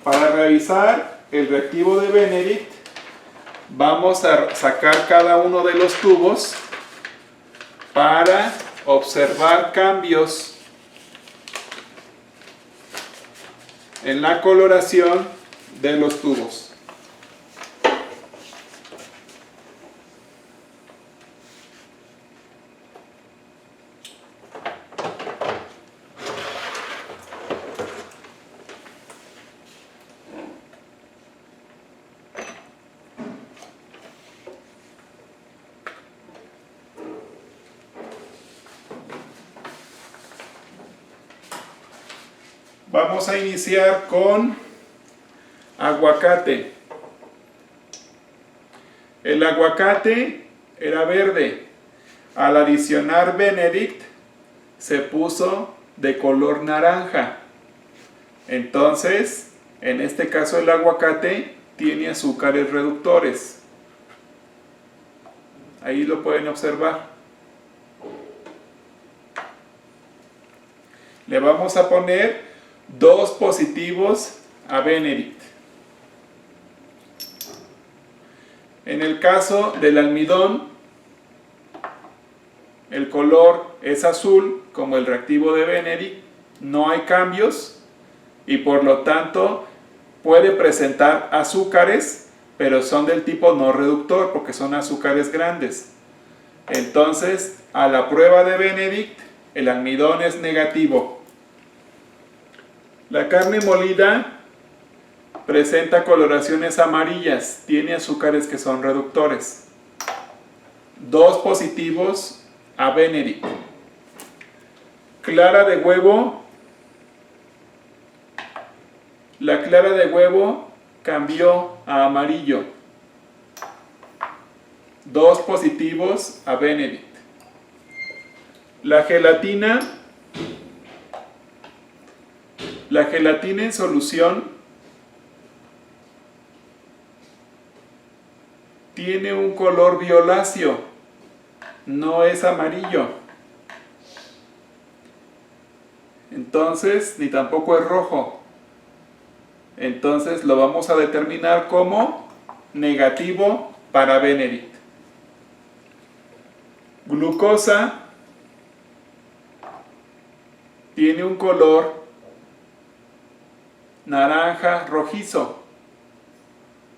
Para revisar el reactivo de Benedict, vamos a sacar cada uno de los tubos para observar cambios en la coloración de los tubos. Vamos a iniciar con aguacate. El aguacate era verde. Al adicionar Benedict se puso de color naranja. Entonces, en este caso el aguacate tiene azúcares reductores. Ahí lo pueden observar. Le vamos a poner 2 positivos a Benedict. En el caso del almidón, el color es azul, como el reactivo de Benedict, no hay cambios y por lo tanto puede presentar azúcares, pero son del tipo no reductor porque son azúcares grandes. Entonces, a la prueba de Benedict, el almidón es negativo. La carne molida presenta coloraciones amarillas, tiene azúcares que son reductores. 2 positivos a Benedict. Clara de huevo. La clara de huevo cambió a amarillo. 2 positivos a Benedict. La gelatina en solución tiene un color violáceo, no es amarillo. Entonces, ni tampoco es rojo. Entonces lo vamos a determinar como negativo para Benedict. Glucosa tiene un color naranja rojizo.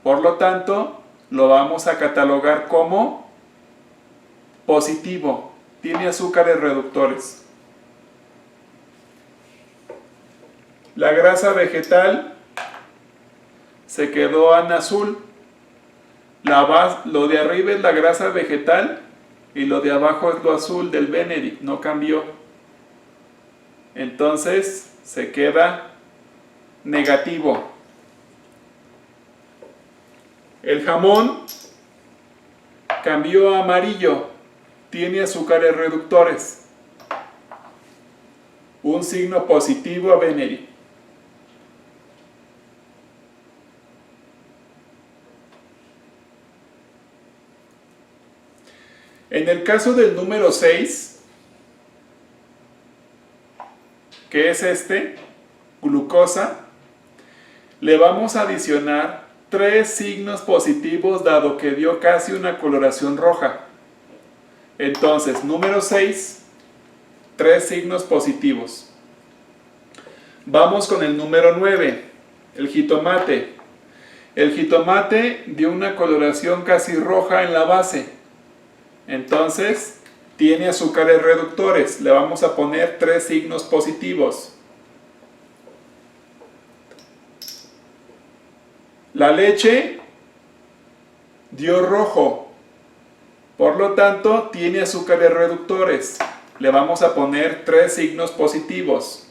Por lo tanto, lo vamos a catalogar como positivo. Tiene azúcares reductores. La grasa vegetal se quedó en azul. Lo de arriba es la grasa vegetal y lo de abajo es lo azul del Benedict, no cambió. Entonces se queda negativo. El jamón cambió a amarillo, tiene azúcares reductores. Un signo positivo a Benedict. En el caso del número 6, que es glucosa, le vamos a adicionar 3 signos positivos dado que dio casi una coloración roja. Entonces, número 6, 3 signos positivos. Vamos con el número 9, el jitomate. El jitomate dio una coloración casi roja en la base. Entonces, tiene azúcares reductores. Le vamos a poner 3 signos positivos. La leche dio rojo. Por lo tanto, tiene azúcares reductores. Le vamos a poner 3 signos positivos.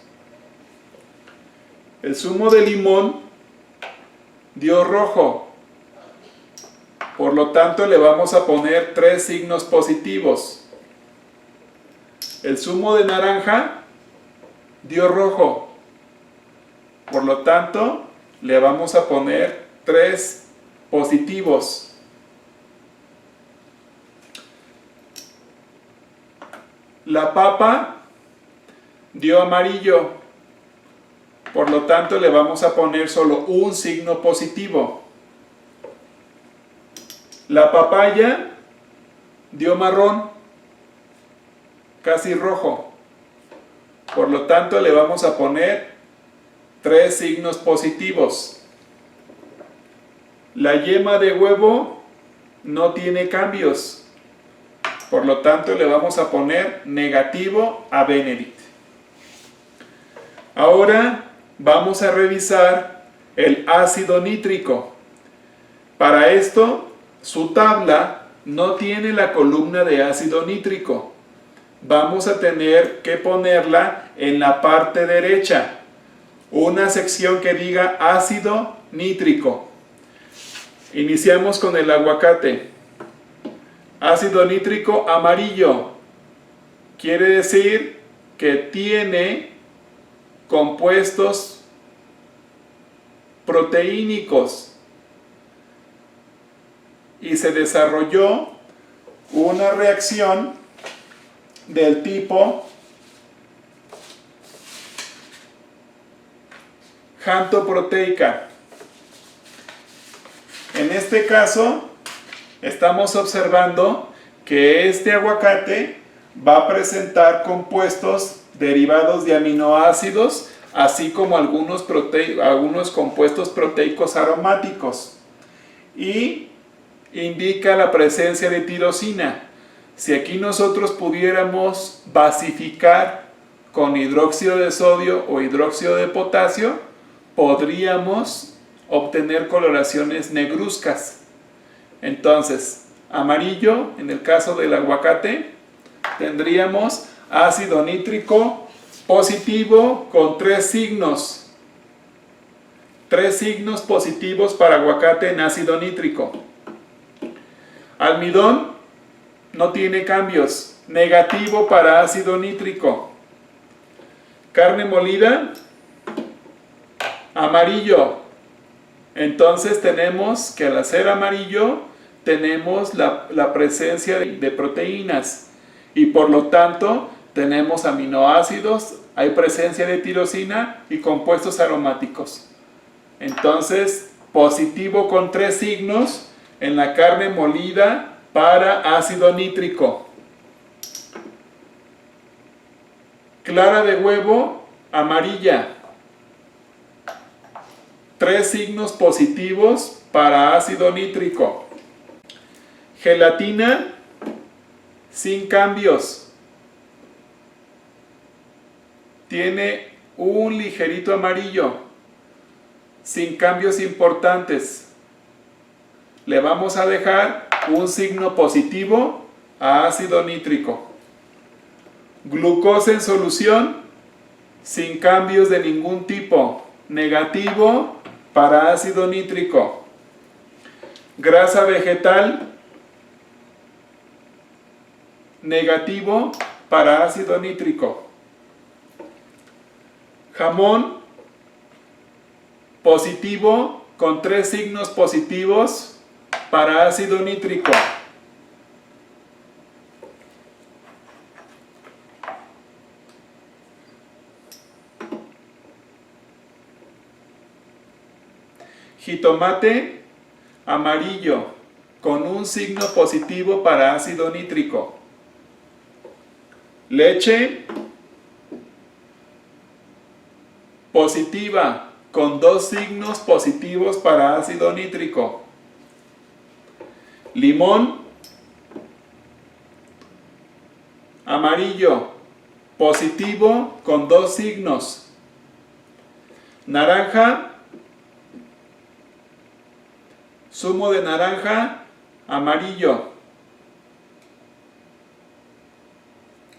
El zumo de limón dio rojo. Por lo tanto, le vamos a poner 3 signos positivos. El zumo de naranja dio rojo. Por lo tanto, le vamos a poner 3 positivos. La papa dio amarillo. Por lo tanto, le vamos a poner solo un signo positivo. La papaya dio marrón, casi rojo. Por lo tanto, le vamos a poner 3 signos positivos. La yema de huevo no tiene cambios. Por lo tanto, le vamos a poner negativo a Benedict. Ahora vamos a revisar el ácido nítrico. Para esto, su tabla no tiene la columna de ácido nítrico. Vamos a tener que ponerla en la parte derecha. Una sección que diga ácido nítrico. Iniciamos con el aguacate. Ácido nítrico amarillo. Quiere decir que tiene compuestos proteínicos. Y se desarrolló una reacción del tipo xantoproteica. En este caso, estamos observando que este aguacate va a presentar compuestos derivados de aminoácidos, así como algunos compuestos proteicos aromáticos, y indica la presencia de tirosina. Si aquí nosotros pudiéramos basificar con hidróxido de sodio o hidróxido de potasio, podríamos obtener coloraciones negruzcas. Entonces, amarillo, en el caso del aguacate, tendríamos ácido nítrico positivo con 3 signos. 3 signos positivos para aguacate en ácido nítrico. Almidón no tiene cambios, negativo para ácido nítrico. Carne molida, amarillo. Entonces tenemos que al ser amarillo tenemos la presencia de proteínas y por lo tanto tenemos aminoácidos, hay presencia de tirosina y compuestos aromáticos. Entonces, positivo con 3 signos en la carne molida para ácido nítrico. Clara de huevo, amarilla. 3 signos positivos para ácido nítrico. Gelatina, sin cambios. Tiene un ligerito amarillo, sin cambios importantes. Le vamos a dejar un signo positivo a ácido nítrico. Glucosa en solución, sin cambios de ningún tipo, negativo para ácido nítrico. Grasa vegetal, negativo para ácido nítrico. Jamón, positivo con 3 signos positivos para ácido nítrico. Jitomate, amarillo con un signo positivo para ácido nítrico. Leche, positiva con 2 signos positivos para ácido nítrico. Limón, amarillo, positivo con 2 signos. Naranja, zumo de naranja, amarillo.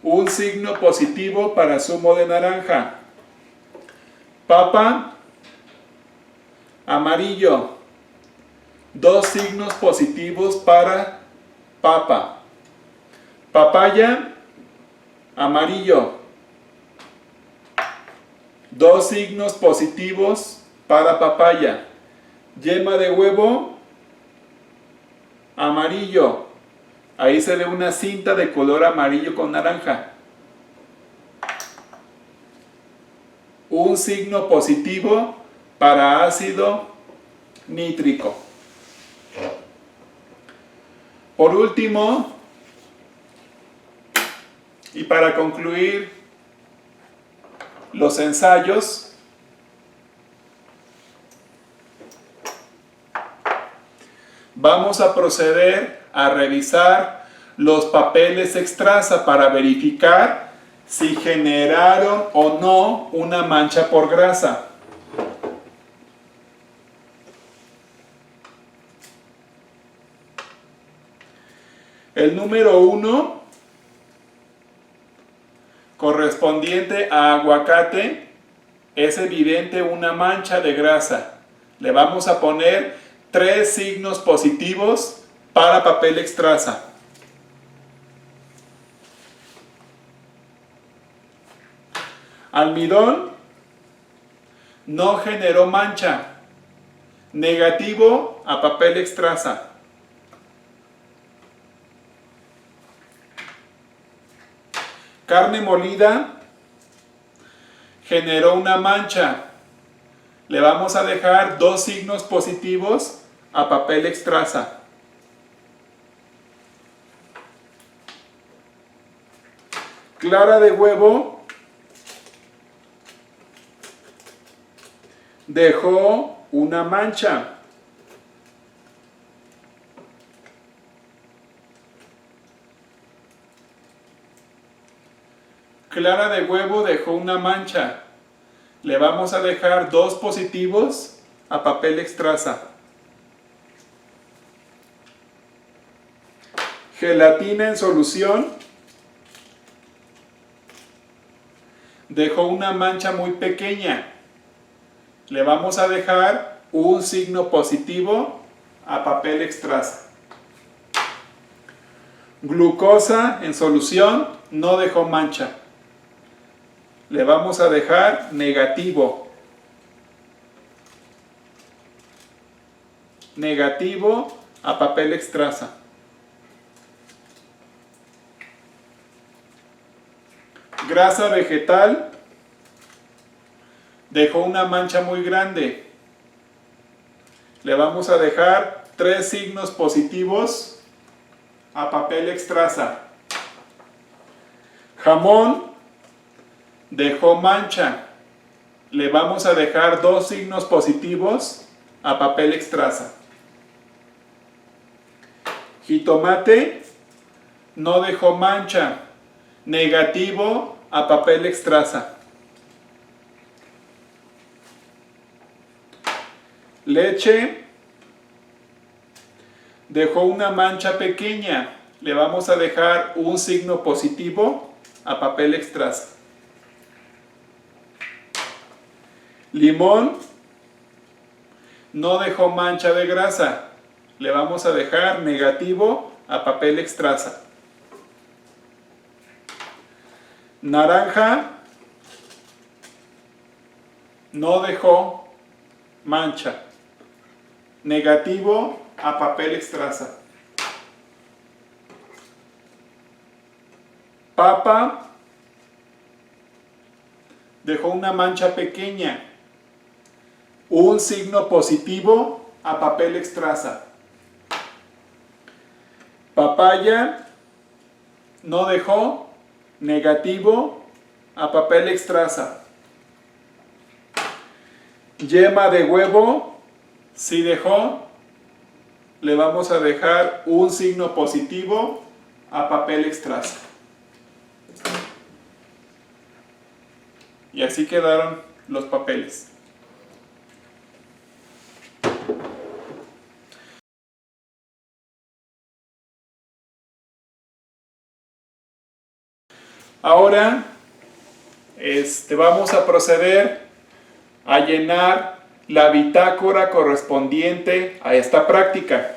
Un signo positivo para zumo de naranja. Papa, amarillo. 2 signos positivos para papa. Papaya, amarillo. 2 signos positivos para papaya. Yema de huevo, amarillo. Ahí se ve una cinta de color amarillo con naranja. Un signo positivo para ácido nítrico. Por último, y para concluir los ensayos, vamos a proceder a revisar los papeles extrasa para verificar si generaron o no una mancha por grasa. El número 1, correspondiente a aguacate, es evidente una mancha de grasa. Le vamos a poner 3 signos positivos para papel extrasa. Almidón no generó mancha, negativo a papel extrasa. Carne molida generó una mancha. Le vamos a dejar 2 signos positivos a papel extrasa. Clara de huevo dejó una mancha. Clara de huevo dejó una mancha. Le vamos a dejar 2 positivos a papel extrasa. Gelatina en solución dejó una mancha muy pequeña. Le vamos a dejar un signo positivo a papel extrasa. Glucosa en solución no dejó mancha. Le vamos a dejar negativo. Negativo a papel extrasa. Grasa vegetal dejó una mancha muy grande. Le vamos a dejar 3 signos positivos a papel extrasa. Jamón dejó mancha. Le vamos a dejar 2 signos positivos a papel extrasa. Jitomate no dejó mancha. Negativo a papel extrasa. Leche dejó una mancha pequeña. Le vamos a dejar un signo positivo a papel extrasa. Limón no dejó mancha de grasa. Le vamos a dejar negativo a papel extrasa. Naranja no dejó mancha. Negativo a papel extrasa. Papa dejó una mancha pequeña. Un signo positivo a papel extrasa. Papaya no dejó. Negativo a papel extrasa. Yema de huevo sí dejó. Le vamos a dejar un signo positivo a papel extrasa. Y así quedaron los papeles. Ahora vamos a proceder a llenar la bitácora correspondiente a esta práctica.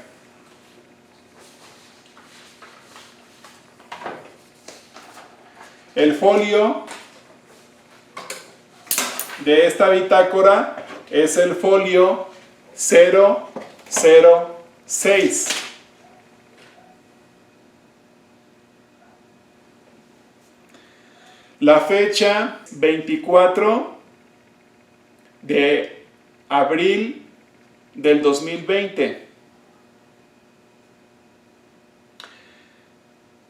El folio de esta bitácora es el folio 006. La fecha 24 de abril del 2020.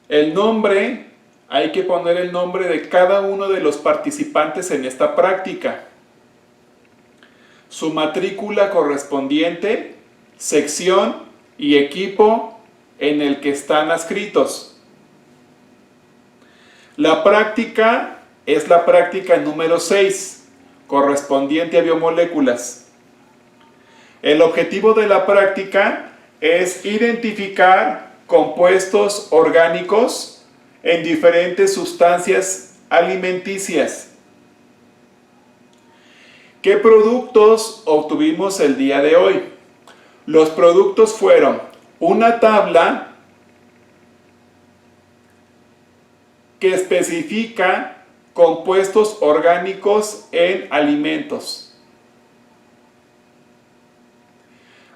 El nombre, hay que poner el nombre de cada uno de los participantes en esta práctica. Su matrícula correspondiente, sección y equipo en el que están adscritos. La práctica es la práctica número 6, correspondiente a biomoléculas. El objetivo de la práctica es identificar compuestos orgánicos en diferentes sustancias alimenticias. ¿Qué productos obtuvimos el día de hoy? Los productos fueron una tabla que especifica compuestos orgánicos en alimentos.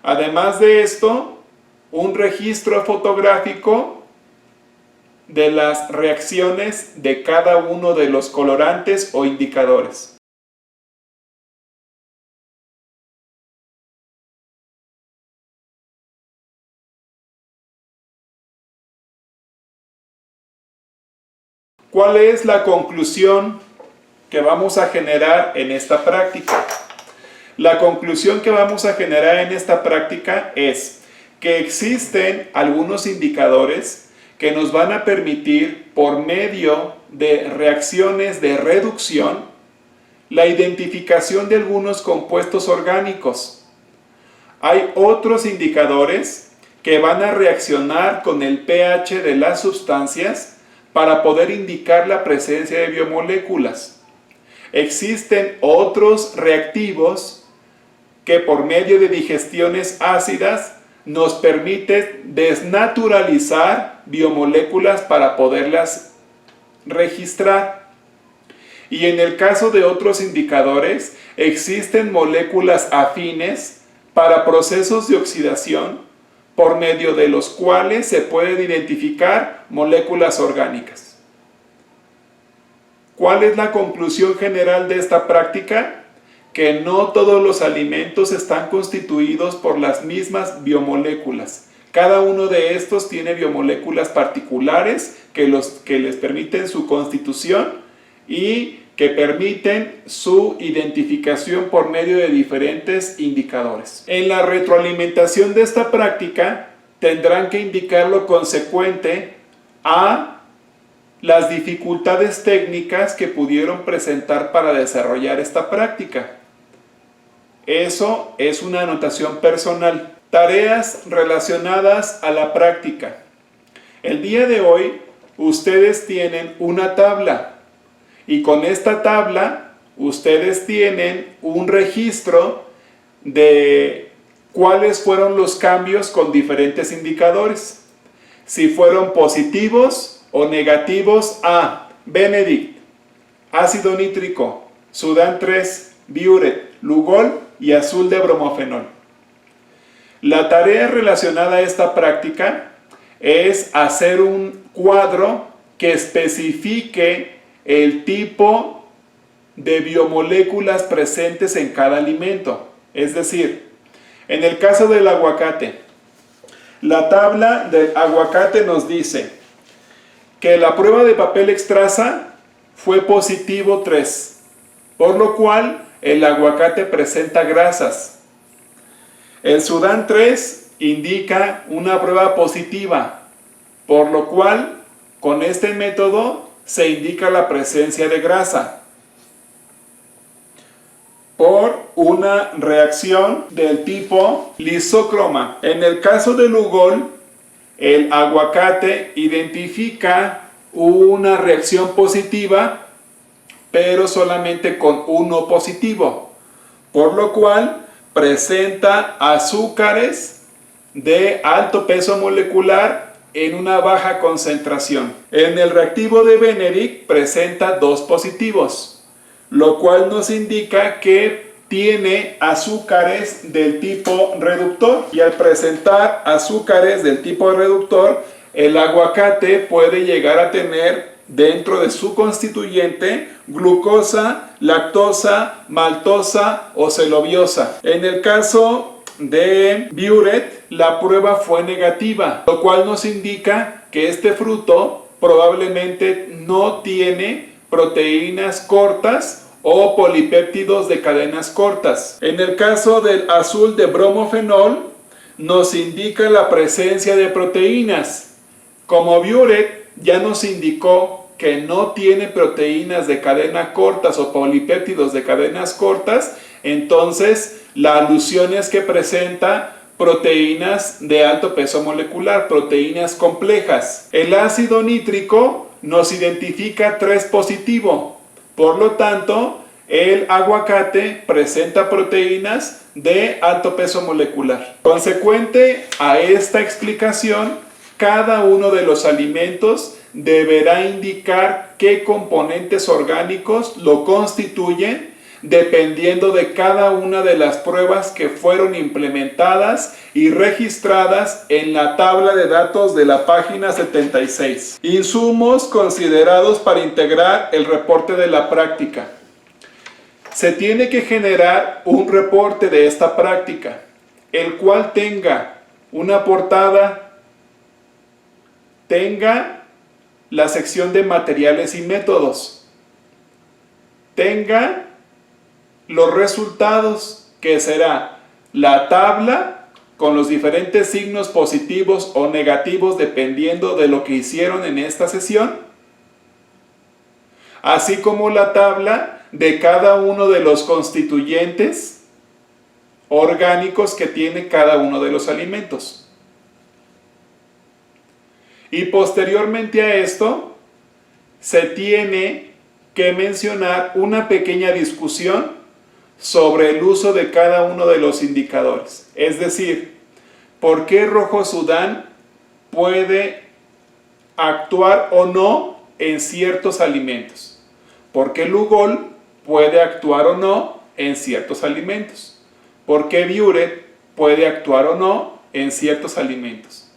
Además de esto, un registro fotográfico de las reacciones de cada uno de los colorantes o indicadores. ¿Cuál es la conclusión que vamos a generar en esta práctica? La conclusión que vamos a generar en esta práctica es que existen algunos indicadores que nos van a permitir, por medio de reacciones de reducción, la identificación de algunos compuestos orgánicos. Hay otros indicadores que van a reaccionar con el pH de las sustancias para poder indicar la presencia de biomoléculas. Existen otros reactivos que por medio de digestiones ácidas nos permiten desnaturalizar biomoléculas para poderlas registrar. Y en el caso de otros indicadores, existen moléculas afines para procesos de oxidación por medio de los cuales se pueden identificar moléculas orgánicas. ¿Cuál es la conclusión general de esta práctica? Que no todos los alimentos están constituidos por las mismas biomoléculas. Cada uno de estos tiene biomoléculas particulares que les permiten su constitución y que permiten su identificación por medio de diferentes indicadores. En la retroalimentación de esta práctica tendrán que indicar lo consecuente a las dificultades técnicas que pudieron presentar para desarrollar esta práctica. Eso es una anotación personal. Tareas relacionadas a la práctica. El día de hoy ustedes tienen una tabla y con esta tabla ustedes tienen un registro de cuáles fueron los cambios con diferentes indicadores. Si fueron positivos o negativos a Benedict, ácido nítrico, Sudan 3, Biuret, Lugol y azul de bromofenol. La tarea relacionada a esta práctica es hacer un cuadro que especifique el tipo de biomoléculas presentes en cada alimento. Es decir, en el caso del aguacate, la tabla del aguacate nos dice que la prueba de papel extrasa fue positivo 3, por lo cual el aguacate presenta grasas. El Sudan 3 indica una prueba positiva, por lo cual con este método se indica la presencia de grasa por una reacción del tipo lisócroma. En el caso del Lugol, el aguacate identifica una reacción positiva, pero solamente con uno positivo, por lo cual presenta azúcares de alto peso molecular en una baja concentración. En el reactivo de Benedict presenta 2 positivos, lo cual nos indica que tiene azúcares del tipo reductor, y al presentar azúcares del tipo reductor, el aguacate puede llegar a tener dentro de su constituyente glucosa, lactosa, maltosa o celobiosa. En el caso de Biuret, la prueba fue negativa, lo cual nos indica que este fruto probablemente no tiene proteínas cortas o polipéptidos de cadenas cortas. En el caso del azul de bromofenol, nos indica la presencia de proteínas. Como Biuret ya nos indicó que no tiene proteínas de cadena cortas o polipéptidos de cadenas cortas, entonces la alusión es que presenta proteínas de alto peso molecular, proteínas complejas. El ácido nítrico nos identifica 3 positivo, por lo tanto el aguacate presenta proteínas de alto peso molecular. Consecuente a esta explicación, cada uno de los alimentos deberá indicar qué componentes orgánicos lo constituyen, dependiendo de cada una de las pruebas que fueron implementadas y registradas en la tabla de datos de la página 76. Insumos considerados para integrar el reporte de la práctica. Se tiene que generar un reporte de esta práctica, el cual tenga una portada, tenga la sección de materiales y métodos tenga los resultados, que será la tabla con los diferentes signos positivos o negativos dependiendo de lo que hicieron en esta sesión, así como la tabla de cada uno de los constituyentes orgánicos que tiene cada uno de los alimentos. Y posteriormente a esto, se tiene que mencionar una pequeña discusión sobre el uso de cada uno de los indicadores. Es decir, ¿por qué Rojo Sudán puede actuar o no en ciertos alimentos? ¿Por qué Lugol puede actuar o no en ciertos alimentos? ¿Por qué Biuret puede actuar o no en ciertos alimentos?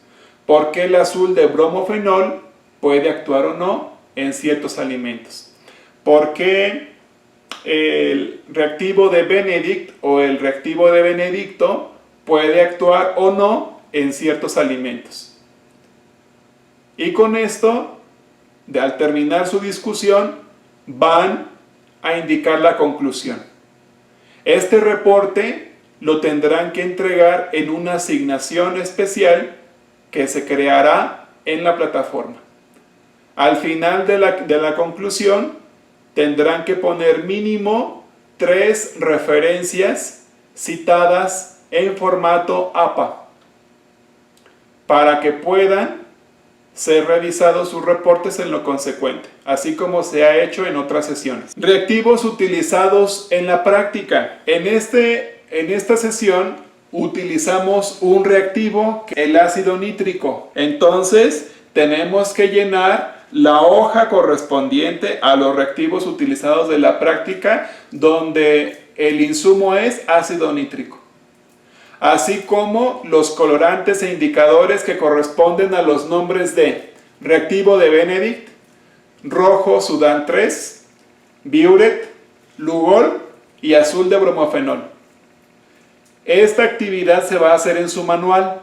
¿Por qué el azul de bromofenol puede actuar o no en ciertos alimentos? ¿Por qué el reactivo de Benedict o el reactivo de Benedicto puede actuar o no en ciertos alimentos? Y con esto, al terminar su discusión, van a indicar la conclusión. Este reporte lo tendrán que entregar en una asignación especial que se creará en la plataforma. Al final de la conclusión, tendrán que poner mínimo 3 referencias citadas en formato APA para que puedan ser revisados sus reportes en lo consecuente, así como se ha hecho en otras sesiones. Reactivos utilizados en la práctica. En esta sesión utilizamos un reactivo, el ácido nítrico. Entonces tenemos que llenar la hoja correspondiente a los reactivos utilizados de la práctica, donde el insumo es ácido nítrico, así como los colorantes e indicadores que corresponden a los nombres de reactivo de Benedict, rojo Sudán 3, Biuret, Lugol y azul de bromofenol. Esta actividad se va a hacer en su manual.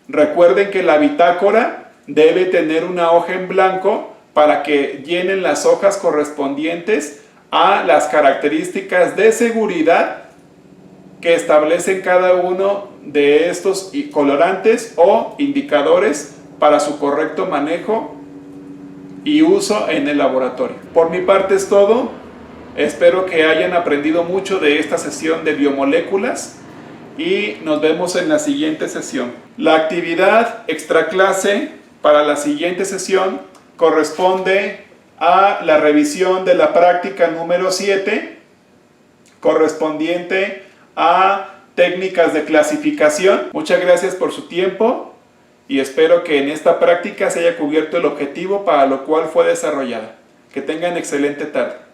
Recuerden que la bitácora debe tener una hoja en blanco para que llenen las hojas correspondientes a las características de seguridad que establecen cada uno de estos colorantes o indicadores para su correcto manejo y uso en el laboratorio. Por mi parte es todo. Espero que hayan aprendido mucho de esta sesión de biomoléculas y nos vemos en la siguiente sesión. La actividad extraclase para la siguiente sesión corresponde a la revisión de la práctica número 7, correspondiente a técnicas de clasificación. Muchas gracias por su tiempo y espero que en esta práctica se haya cubierto el objetivo para lo cual fue desarrollada. Que tengan excelente tarde.